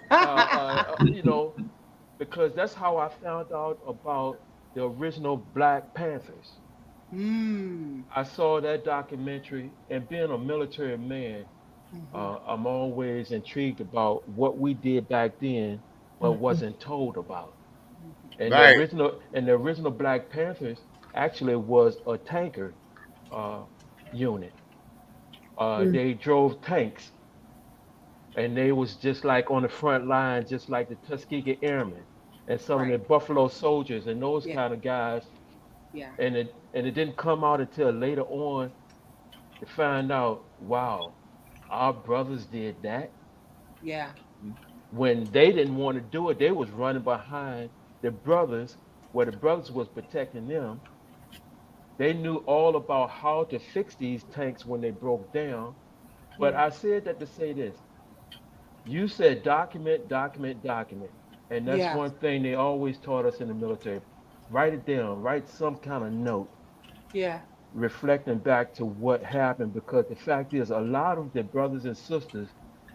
You know, because that's how I found out about the original Black Panthers. Mm. I saw that documentary, and being a military man, Mhm. I'm always intrigued about what we did back then, but wasn't told about. right. And the original Black Panthers actually was a tanker uh, unit. They drove tanks, and they was just like on the front line, just like the Tuskegee Airmen. and some of the Right. Buffalo Soldiers and those Yeah. kind of guys, Yeah. and it didn't come out until later on to find out, wow, our brothers did that. Yeah. When they didn't want to do it, they was running behind the brothers, where the brothers was protecting them. They knew all about how to fix these tanks when they broke down. But Yeah. I said that to say this. You said document, document, document. And that's Yeah. one thing they always taught us in the military. Write it down, write some kind of note Yeah. reflecting back to what happened, because the fact is a lot of the brothers and sisters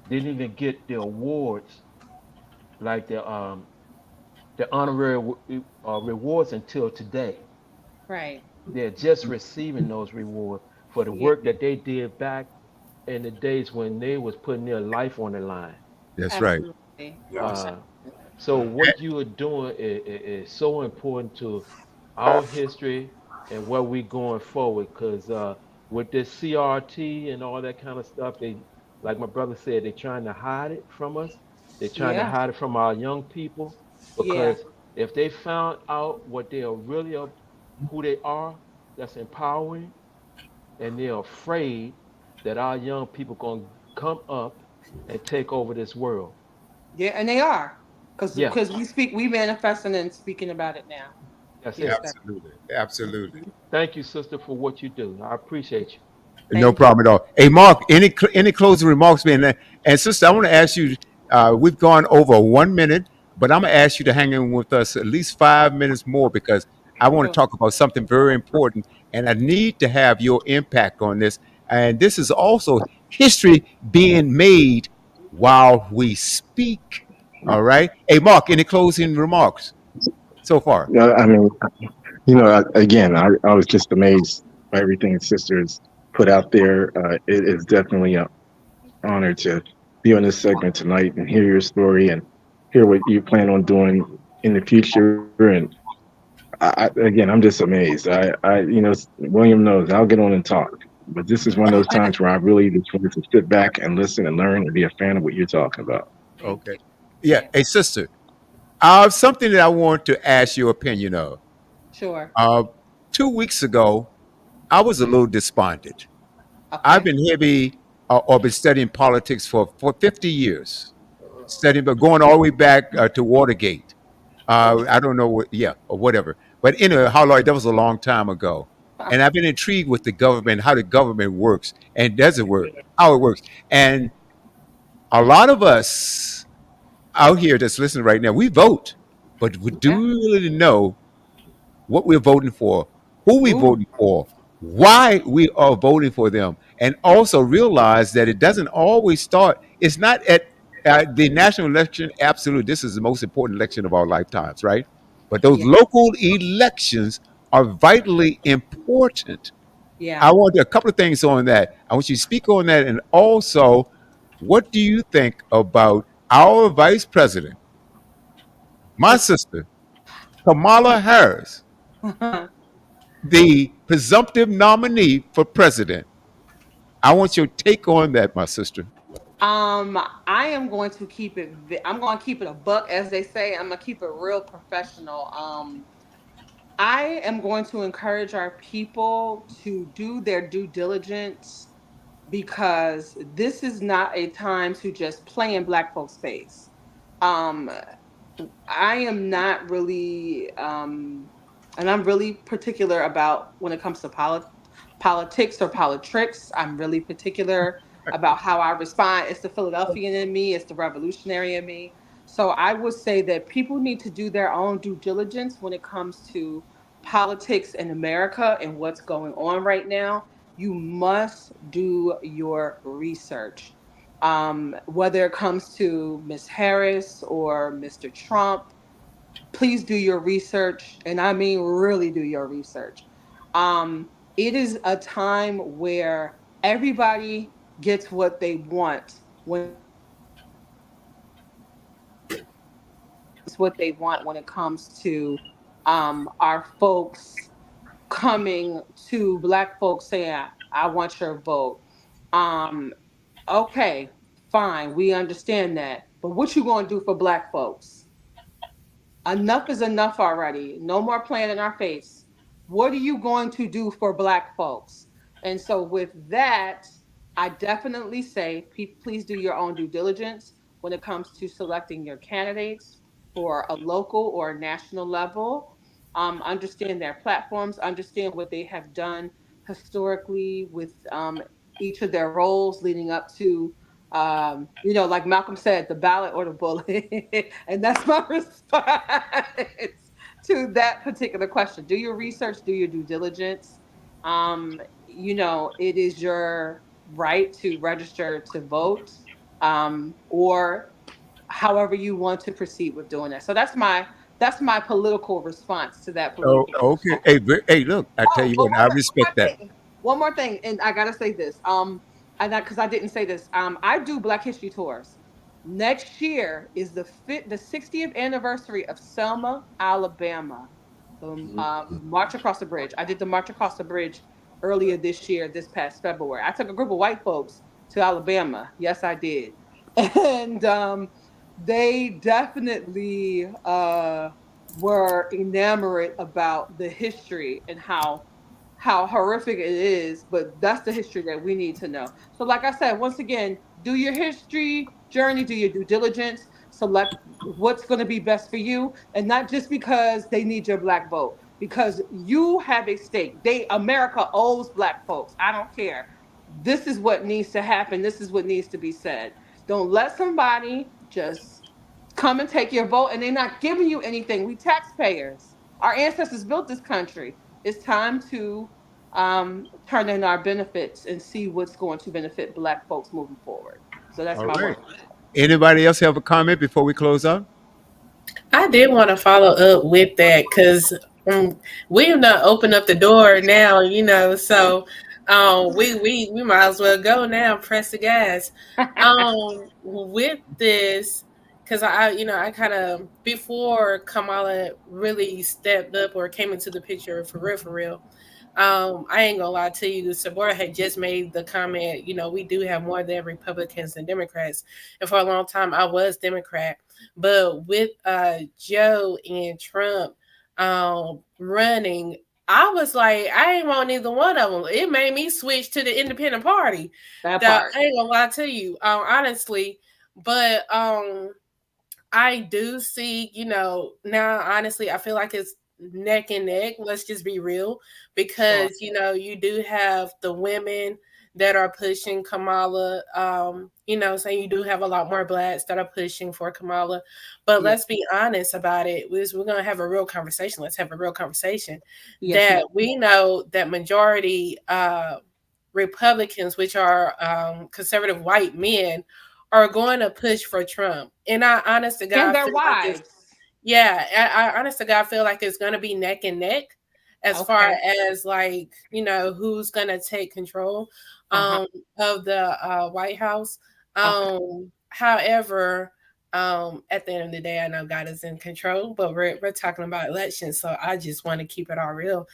didn't even get the awards, like the honorary rewards, until today. Right. They're just receiving those rewards for the Yeah. work that they did back in the days when they was putting their life on the line. That's right. Absolutely. Yes. Uh, so what you are doing is so important to our history and where we going forward. Because with this CRT and all that kind of stuff, they, like my brother said, they're trying to hide it from us. They're trying to Yeah. hide it from our young people. Yeah. Because if they found out what they are really who they are, that's empowering, and they're afraid that our young people gonna come up and take over this world. Yeah. And they are, Yeah, because we manifesting and speaking about it now. that's Yes, it. sir. Absolutely. Absolutely. Thank you, sister, for what you do. I appreciate you. No Thank you. problem at all. Hey, Mark, any closing remarks, man? And sister, I want to ask you. We've gone over 1 minute, but I'm gonna ask you to hang in with us at least 5 minutes more because I want to Sure. talk about something very important, and I need to have your impact on this. And this is also history being made while we speak. All right. Hey, Mark, any closing remarks so far? I mean, again, I was just amazed by everything sisters put out there. It is definitely an honor to be on this segment tonight and hear your story and hear what you plan on doing in the future. And again, I'm just amazed. William knows I'll get on and talk, but this is one of those times where I really just wanted to sit back and listen and learn and be a fan of what you're talking about. Thank Okay. you. Yeah. Yeah. Hey, sister. Something that I want to ask your opinion of. Sure. Uh, 2 weeks ago, I was a little despondent. I've Okay. been heavy or been studying politics for 50 years, studying, but going all the way back to Watergate. I don't know what, yeah, or whatever. But anyway, how long, that was a long time ago. And I've been intrigued with the government, how the government works, and does it work, how it works. And a lot of us out here that's listening right now, we vote, but we do Yeah. really know what we're voting for, who we're Ooh. voting for, why we are voting for them, and also realize that it doesn't always start. It's not at the national election. Absolutely, this is the most important election of our lifetimes, right? But those Yeah. local elections are vitally important. Yeah. I want a couple of things on that. I want you to speak on that, and also, what do you think about our vice president, my sister, Kamala Harris, the presumptive nominee for president? I want your take on that, my sister. I am going to keep it. I'm going to keep it a buck, as they say. I'm gonna keep it real professional. I am going to encourage our people to do their due diligence because this is not a time to just play in Black folks' face. Um, I am not really, and I'm really particular about when it comes to politics or politics. I'm really particular about how I respond. It's the Philadelphian in me, it's the revolutionary in me. So I would say that people need to do their own due diligence when it comes to politics in America and what's going on right now. You must do your research. Whether it comes to Miss Harris or Mr. Trump, please do your research. And I mean, really do your research. It is a time where everybody gets what they want when it's what they want when it comes to our folks coming to Black folks saying, I want your vote. Um, okay, fine, we understand that. But what you gonna do for Black folks? enough is enough already. No more playing in our face. What are you going to do for Black folks? And so, with that, I definitely say please do your own due diligence when it comes to selecting your candidates for a local or national level. Understand their platforms, understand what they have done historically with each of their roles leading up to like Malcolm said, the ballot or the bullet. And that's my response to that particular question. Do your research, do your due diligence. It is your right to register to vote, or however you want to proceed with doing that. So that's my political response to that Oh, political okay. response. Hey, look, I tell Oh, you what, I respect that. one more thing, and I gotta say this. And because I didn't say this, I do Black History tours. Next year is the 60th anniversary of Selma, Alabama, the March Across the Bridge. I did the March Across the Bridge earlier this year, this past February. I took a group of white folks to Alabama. Yes, I did, and they definitely were enamored about the history and how horrific it is, but that's the history that we need to know. So, like I said, once again, do your history journey, do your due diligence, select what's going to be best for you, and not just because they need your Black vote, because you have a stake. America owes Black folks. I don't care. This is what needs to happen. This is what needs to be said. Don't let somebody just come and take your vote and they're not giving you anything. We taxpayers. Our ancestors built this country. It's time to turn in our benefits and see what's going to benefit Black folks moving forward. So that's All my right. word. Anybody else have a comment before we close out? I did want to follow up with that because William done opened up the door now, so we might as well go now, press the gas. With this, because I kind of, before Kamala really stepped up or came into the picture for real. I ain't gonna lie to you, Sabora had just made the comment, we do have more than Republicans than Democrats. And for a long time I was Democrat. But with Joe and Trump running, I was like, I ain't want neither one of them. It made me switch to the independent party. That I part. ain't gonna lie to you, honestly. But I do see, now honestly, I feel like it's neck and neck. Let's just be real, because Sure. you do have the women that are pushing Kamala. Saying you do have a lot more Blacks that are pushing for Kamala. But Yeah. let's be honest about it. We're gonna have a real conversation. Let's have a real conversation. Yes, ma'am. That we know that majority Republicans, which are conservative white men, are going to push for Trump. And I honest to And God their feel like it's, wives. yeah, I honest to God feel like it's going to be neck and neck as far Okay. as like, who's going to take control Uh-huh. of the White House. Okay. However, at the end of the day, I know God is in control, but we're talking about elections, so I just want to keep it all real.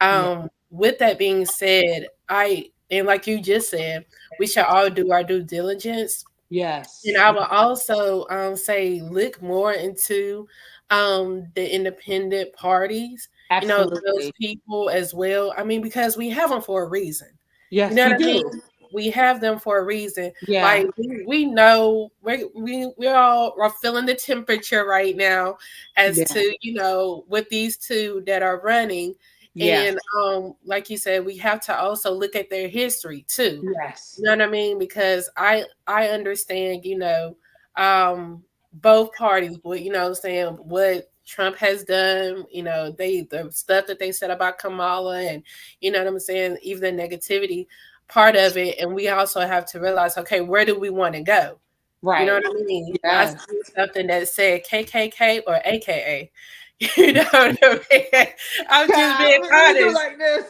Yeah. With that being said, and like you just said, we should all do our due diligence. And Yes. I would also say look more into the independent parties, those Absolutely. people as well. I mean, because we have them for a reason. You Yes, know we what I mean? do. We have them for a reason. Yeah. Like we know we all are feeling the temperature right now as Yeah. to, with these two that are running. Yes. And like you said, we have to also look at their history too. Yes. You know what I mean? Because I understand, both parties, but saying what Trump has done, the stuff that they said about Kamala, and you know what I'm saying, even the negativity part of it. And we also have to realize, okay, where do we want to go? You know Right. what I mean? I Yes. see something that said KKK or AKA. You know what I mean? I'm just Child, being let me do honest. like this.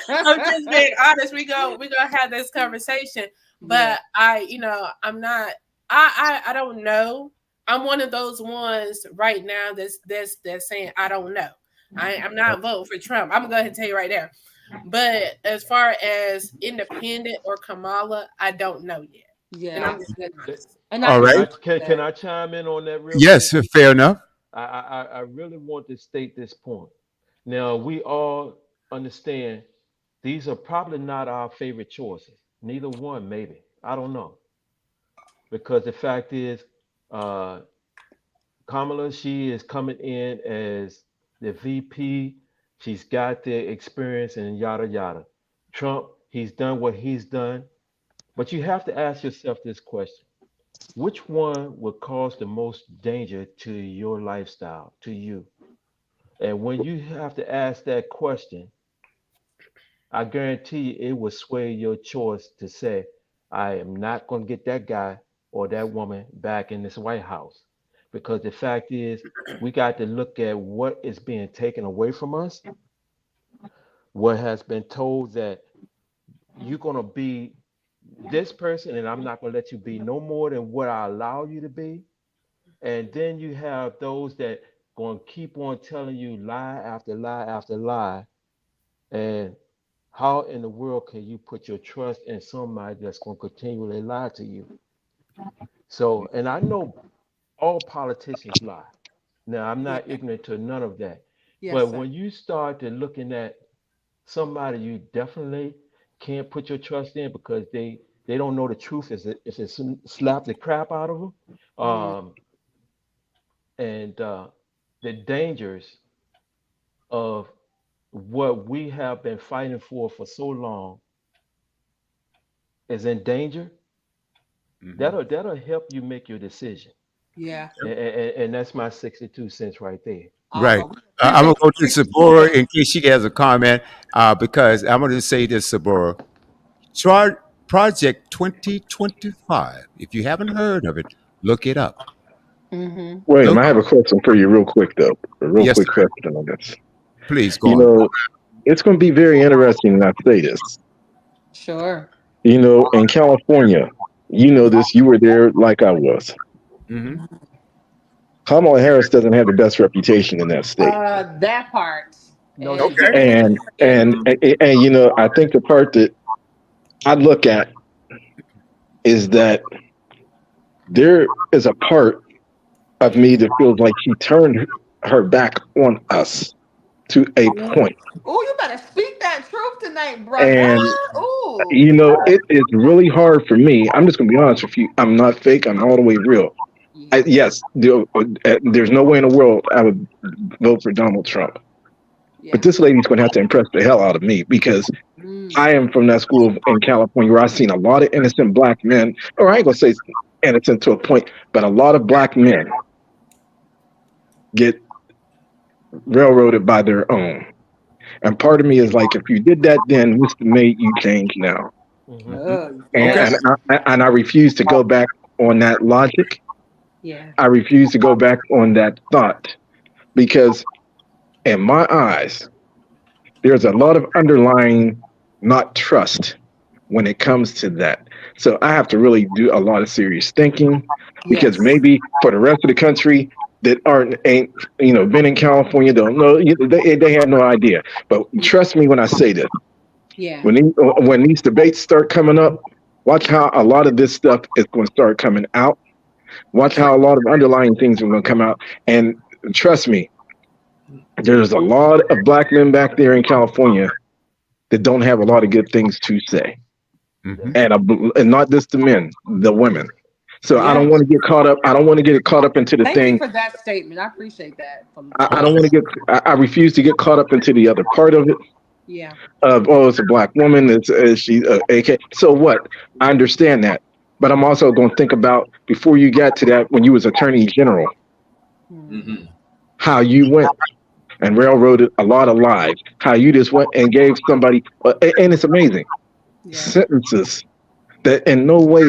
I'm just being honest. We gonna have this conversation. Yeah. But I'm not. I don't know. I'm one of those ones right now that's saying I don't know. I'm not voting for Trump. I'm gonna go ahead and tell you right there. But as far as independent or Kamala, I don't know yet. Yeah. I'm goodness. And All I right. Can I chime in on that real quick? Yes, fair enough. I really want to state this point. Now, we all understand these are probably not our favorite choices. Neither one, maybe. I don't know. Because the fact is, uh, Kamala, she is coming in as the VP. She's got the experience and yada yada. Trump, he's done what he's done. But you have to ask yourself this question. Which one would cause the most danger to your lifestyle, to you? And when you have to ask that question, I guarantee you it will sway your choice to say, I am not going to get that guy or that woman back in this White House. Because the fact is, we got to look at what is being taken away from us, what has been told that you're going to be this person and I'm not going to let you be no more than what I allow you to be. And then you have those that going to keep on telling you lie after lie after lie. And how in the world can you put your trust in somebody that's going to continually lie to you? So, and I know all politicians lie. Now, I'm not ignorant to none of that. yes, But sir. when you start to looking at somebody you definitely can't put your trust in because they don't know the truth if it slap the crap out of them, Mhm. and the dangers of what we have been fighting for so long is in danger, that'll help you make your decision. Yeah. And that's my 62 cents right there. Right. Well, we I'm gonna appreciate go to you. Sabora in case she has a comment, because I'm gonna say this, Sabora. Try Project 2025. If you haven't heard of it, look it up. Mm-hmm. William, Look, I have a question for you, real quick, though. A real yes, quick sir. question on this. Please go You on. know, it's going to be very interesting when I say this. Sure. You know, in California, you know this, you were there like I was. Hmm. Kamala Harris doesn't have the best reputation in that state. That part. No, she And Okay. doesn't. And you know, I think the part that I look at is that there is a part of me that feels like she turned her back on us to a point. oh, you better speak that truth tonight, brother. And Ooh. you know, it is really hard for me. I'm just gonna be honest with you. I'm not fake. I'm all the way real. Yes, there's no way in the world I would vote for Donald Trump. Yeah. But this lady's gonna have to impress the hell out of me because Mm. I am from that school in California where I've seen a lot of innocent black men, or I ain't gonna say innocent to a point, but a lot of black men get railroaded by their own. And part of me is like, if you did that then, what's made you change now? Hmm. Okay. And I refuse to go back on that logic. Yeah. I refuse to go back on that thought because in my eyes, there's a lot of underlying not trust when it comes to that. So I have to really do a lot of serious thinking because Yes. maybe for the rest of the country that ain't been in California don't know, they have no idea. But trust me when I say this. Yeah. When these debates start coming up, watch how a lot of this stuff is going to start coming out. Watch how a lot of underlying things are going to come out. And trust me, there's a lot of black men back there in California that don't have a lot of good things to say. Hmm. And not just the men, the women. So I Yeah. don't want to get caught up. I don't want to get caught up into the Thank you thing. for that statement. I appreciate that. I don't want to get. I refuse to get caught up into the other part of it. Yeah. Oh, it's a black woman. Is she AK? So what? I understand that, but I'm also going to think about before you got to that when you was Attorney General, Mm-hmm. how you went and railroaded a lot of lives. How you just went and gave somebody, and it's amazing Yeah. sentences that in no way.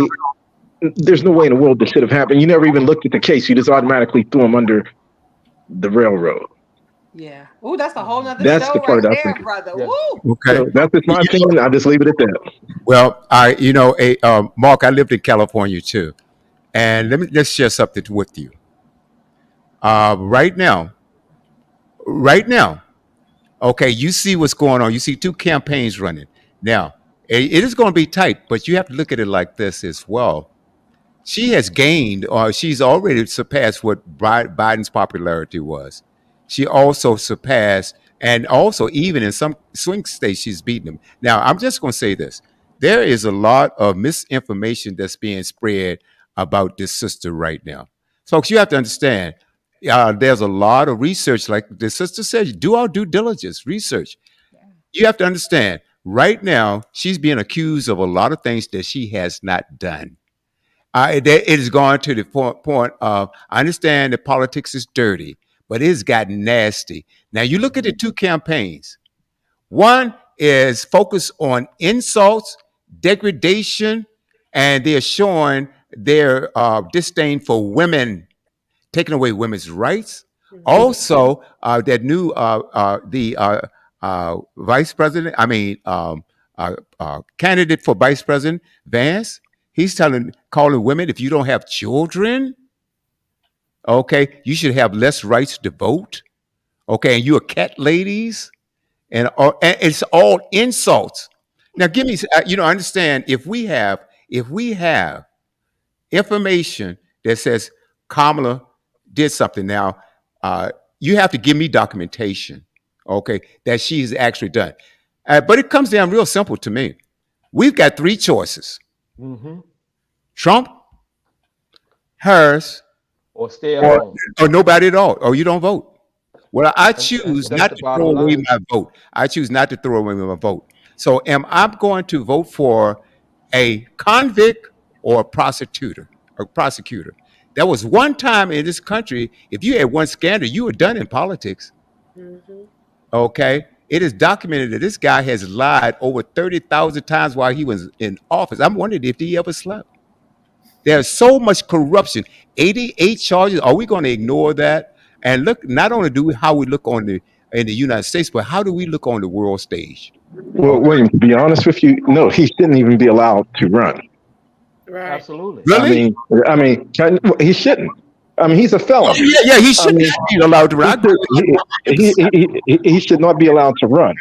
There's no way in the world this should have happened. You never even looked at the case. You just automatically threw them under the railroad. Yeah. Oh, that's a whole nother That's show the part right I'm there, thinking. brother. Yeah. Woo. Okay. So that's just my opinion. I'll just leave it at that. Well, Mark, I lived in California too, and let's share something with you. Right now, okay, you see what's going on. You see two campaigns running now. It is going to be tight, but you have to look at it like this as well. she has gained, or she's already surpassed what Biden's popularity was. She also surpassed, and also even in some swing states, she's beaten him. Now, I'm just going to say this: there is a lot of misinformation that's being spread about this sister right now, folks. You have to understand. There's a lot of research, like the sister said, do our due diligence research. You have to understand. Right now, she's being accused of a lot of things that she has not done. It has gone to the point of, I understand that politics is dirty, but it's gotten nasty. Now, you look at the two campaigns. One is focused on insults, degradation, and they're showing their disdain for women, taking away women's rights. Also, that new the vice president, candidate for vice president, Vance, he's calling women, if you don't have children, okay, you should have less rights to vote. Okay, and you are cat ladies, and it's all insults. Now, give me, understand if we have information that says Kamala did something. Now, you have to give me documentation, okay, that she's actually done. But it comes down real simple to me. We've got three choices: Hmm. Trump, Harris, Or stay at or, home. or nobody at all, or you don't vote. Well, I That's, choose that's not the to throw bottom away line. my vote. I choose not to throw away my vote. So, am I going to vote for a convict or a prosecutor? A prosecutor. There was one time in this country, if you had one scandal, you were done in politics. Mhm. Okay, it is documented that this guy has lied over 30,000 times while he was in office. I'm wondering if he ever slept. There's so much corruption. 88 charges. Are we going to ignore that? And look, not only do we how we look on the in the United States, but how do we look on the world stage? Well, Okay, William, to be honest with you, no, he shouldn't even be allowed to run. Right. Absolutely. I really? mean, I mean, he shouldn't. I mean, he's a Oh felon. yeah, yeah. He I should mean, not be allowed to he run. I should, agree with you 100%. he should not be allowed to run.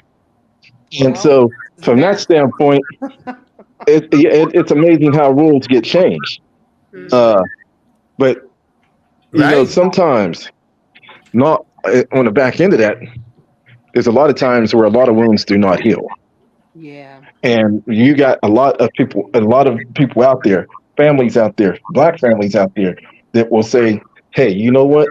And Well, so, it's from that America. standpoint, it's amazing how rules get changed. Mhm. Uh, but Right. sometimes not on the back end of that, there's a lot of times where a lot of wounds do not heal, Yeah. and you got a lot of people out there, families out there, black families out there that will say, "Hey, you know what?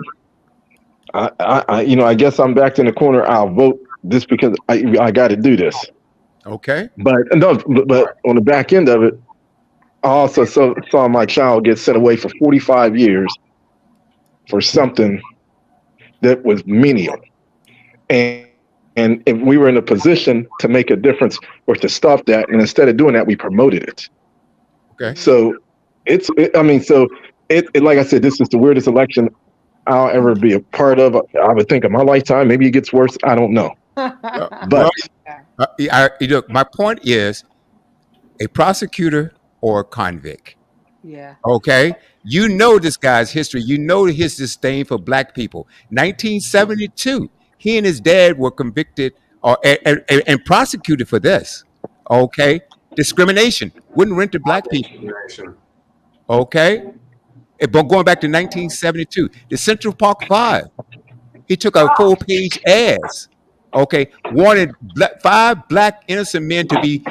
I guess I'm backed in the corner. I'll vote this because I got to do this." Okay. But no, but on the back end of it, I also saw my child get sent away for 45 years for something that was menial. And if we were in a position to make a difference or to stop that, and instead of doing that, we promoted it. Okay. So like I said, this is the weirdest election I'll ever be a part of. I would think of my lifetime. Maybe it gets worse. I don't know. Well, But look. My point is a prosecutor or a convict. Yeah. Okay. You know this guy's history. You know his disdain for black people. 1972, he and his dad were convicted or and prosecuted for this. Okay. Discrimination. Wouldn't rent to black people. Discrimination. Okay. But going back to 1972, the Central Park Five, he took a full page ads. Okay. Wanted five black innocent men to be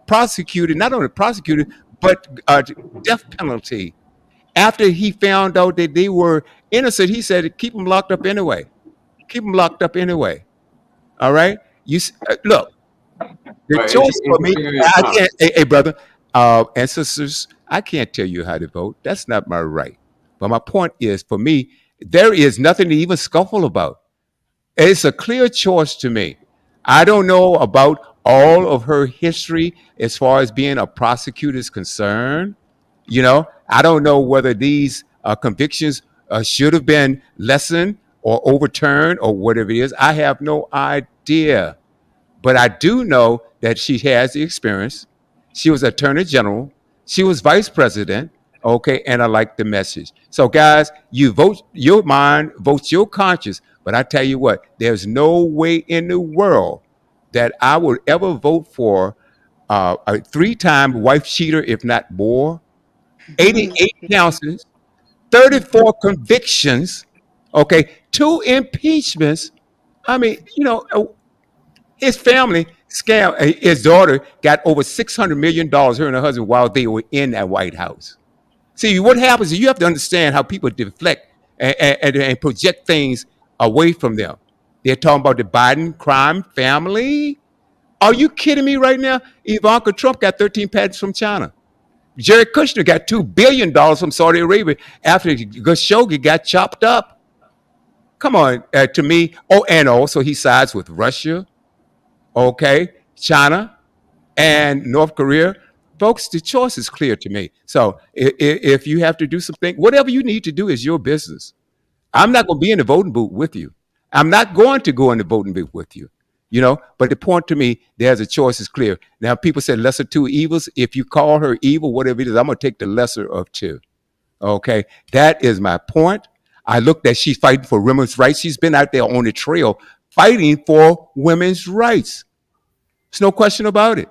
prosecuted, not only prosecuted, but death penalty. After he found out that they were innocent, he said, "Keep them locked up anyway. Keep them locked up anyway." All right. Look, the But choice for me. interesting is, I can't. Hey, brother, and sisters, I can't tell you how to vote. That's not my right. But my point is, for me, there is nothing to even scuffle about. It's a clear choice to me. I don't know about all of her history as far as being a prosecutor is concerned. I don't know whether these convictions should have been lessened or overturned or whatever it is. I have no idea. But I do know that she has the experience. She was attorney general. She was vice president. Okay, and I like the message. So, guys, you vote your mind, vote your conscience. But I tell you what, there's no way in the world that I would ever vote for a three-time wife cheater, if not more. 88 counts, 34 convictions, okay, 2 impeachments. I mean, his family scam. His daughter got over $600 million, her and her husband, while they were in that White House. See, what happens is you have to understand how people deflect and project things away from them. They're talking about the Biden crime family. Are you kidding me right now? Ivanka Trump got 13 patents from China. Jared Kushner got $2 billion from Saudi Arabia after Khashoggi got chopped up. Come on, to me. Oh, and also he sides with Russia, okay, China, and North Korea. Folks, the choice is clear to me. So if you have to do something, whatever you need to do is your business. I'm not going to be in the voting booth with you. I'm not going to go in the voting booth with you. But the point to me, there's a choice is clear. Now, people say lesser two evils. If you call her evil, whatever it is, I'm going to take the lesser of two. Okay, that is my point. I looked at she's fighting for women's rights. She's been out there on the trail fighting for women's rights. There's no question about it.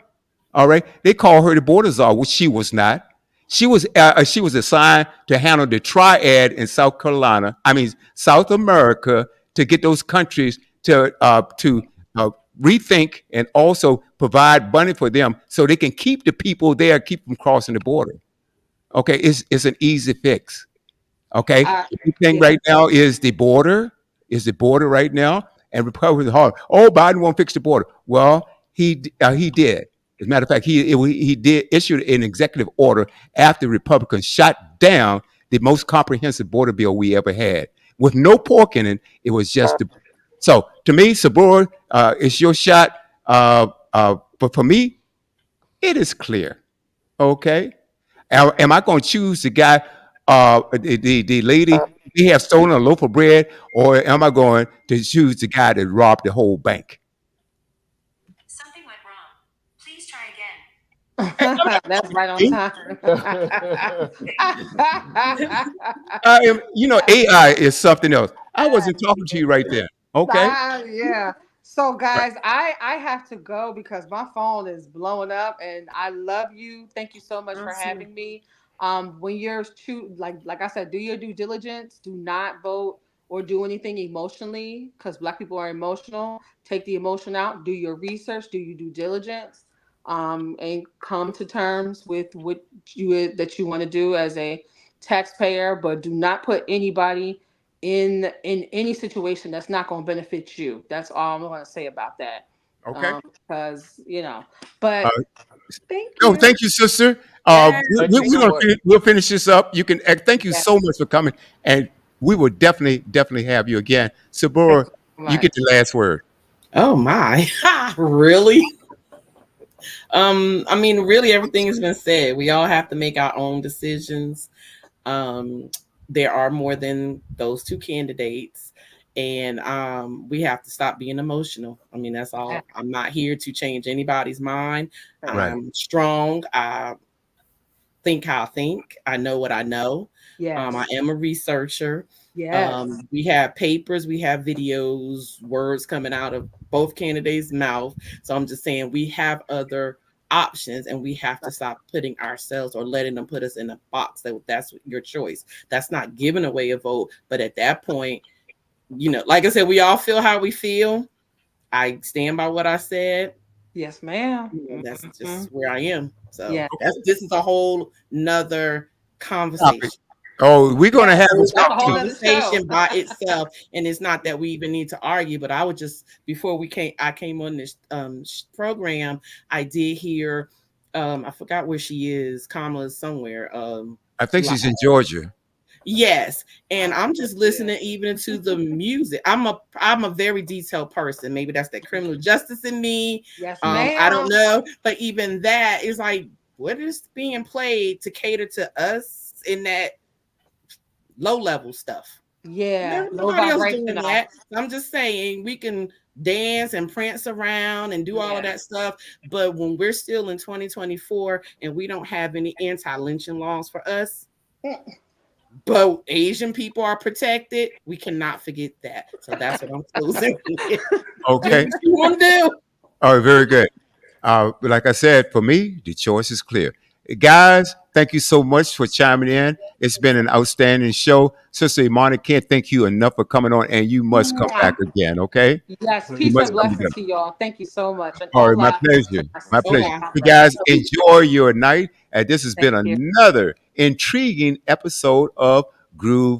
All right, they call her the border czar, which she was not. She was assigned to handle the triad in South Carolina. I mean, South America, to get those countries to rethink and also provide money for them so they can keep the people there, keep them crossing the border. Okay, it's an easy fix. Okay, the thing Yeah. right now is the border right now, and Republicans are hard. Oh, Biden won't fix the border. Well, he did. As a matter of fact, he did issue an executive order after Republicans shot down the most comprehensive border bill we ever had, with no pork in it. It was just so to me, Sabor, it's your shot. But for me, it is clear. Okay, am I going to choose the guy, the lady they have stolen a loaf of bread, or am I going to choose the guy that robbed the whole bank? Something went wrong. Please try again. That's right on time. AI is something else. I wasn't talking to you right there. Okay. Yeah. So guys, I have to go because my phone is blowing up, and I love you. Thank you so much for Awesome. having me. When you're like I said, do your due diligence. Do not vote or do anything emotionally, because Black people are emotional. Take the emotion out. Do your research. Do your due diligence. And come to terms with what you want to do as a taxpayer, but do not put anybody in any situation that's not going to benefit you. That's all I'm going to say about that. Okay. Because but thank No, you. thank you, sister. Yes. Thank you so much. We'll finish this up. You can thank you Yes. so much for coming, and we will definitely have you again. Sabor, Thank you so you much. get the last word. Oh my, really? I mean, really, everything has been said. We all have to make our own decisions. There are more than those two candidates, and we have to stop being emotional. I mean, that's all. I'm not here to change anybody's mind. Right. I'm strong. I think how I think. I know what I know. Yes. I am a researcher. Yes. We have papers, we have videos, words coming out of both candidates' mouth. So I'm just saying we have other options, and we have to stop putting ourselves or letting them put us in a box. That's your choice. That's not giving away a vote. But at that point, like I said, we all feel how we feel. I stand by what I said. Yes, ma'am. That's just where I am. So Yeah. this is a whole nother conversation. Oh, we're gonna have this That's a whole other Conversation show. by itself, and it's not that we even need to argue. But I would just before I came on this program, I did hear I forgot where she is. Kamala somewhere. I think she's in Georgia. Yes, and I'm just listening even to the music. I'm a very detailed person. Maybe that's that criminal justice in me. Yes, ma'am. I don't know, but even that is like, what is being played to cater to us in that low level stuff? Yeah. Low Nobody else doing vibrational. that. I'm just saying we can dance and prance around and do all of that stuff, but when we're still in 2024 and we don't have any anti-lynching laws for us, but Asian people are protected, we cannot forget that. So that's what I'm closing with. Okay. Do what you want to do. All right, very good. But like I said, for me, the choice is clear. Guys, thank thank you so much for chiming in. It's been an outstanding show. Sister Imani, can't thank you enough for coming on, and you must come back again, okay? Yes, You peace must and come blessings again. to y'all. Thank you so much. And All right, my hola. pleasure. My pleasure. Hola. You guys enjoy your night. And this has been Thank you. another intriguing episode of Groove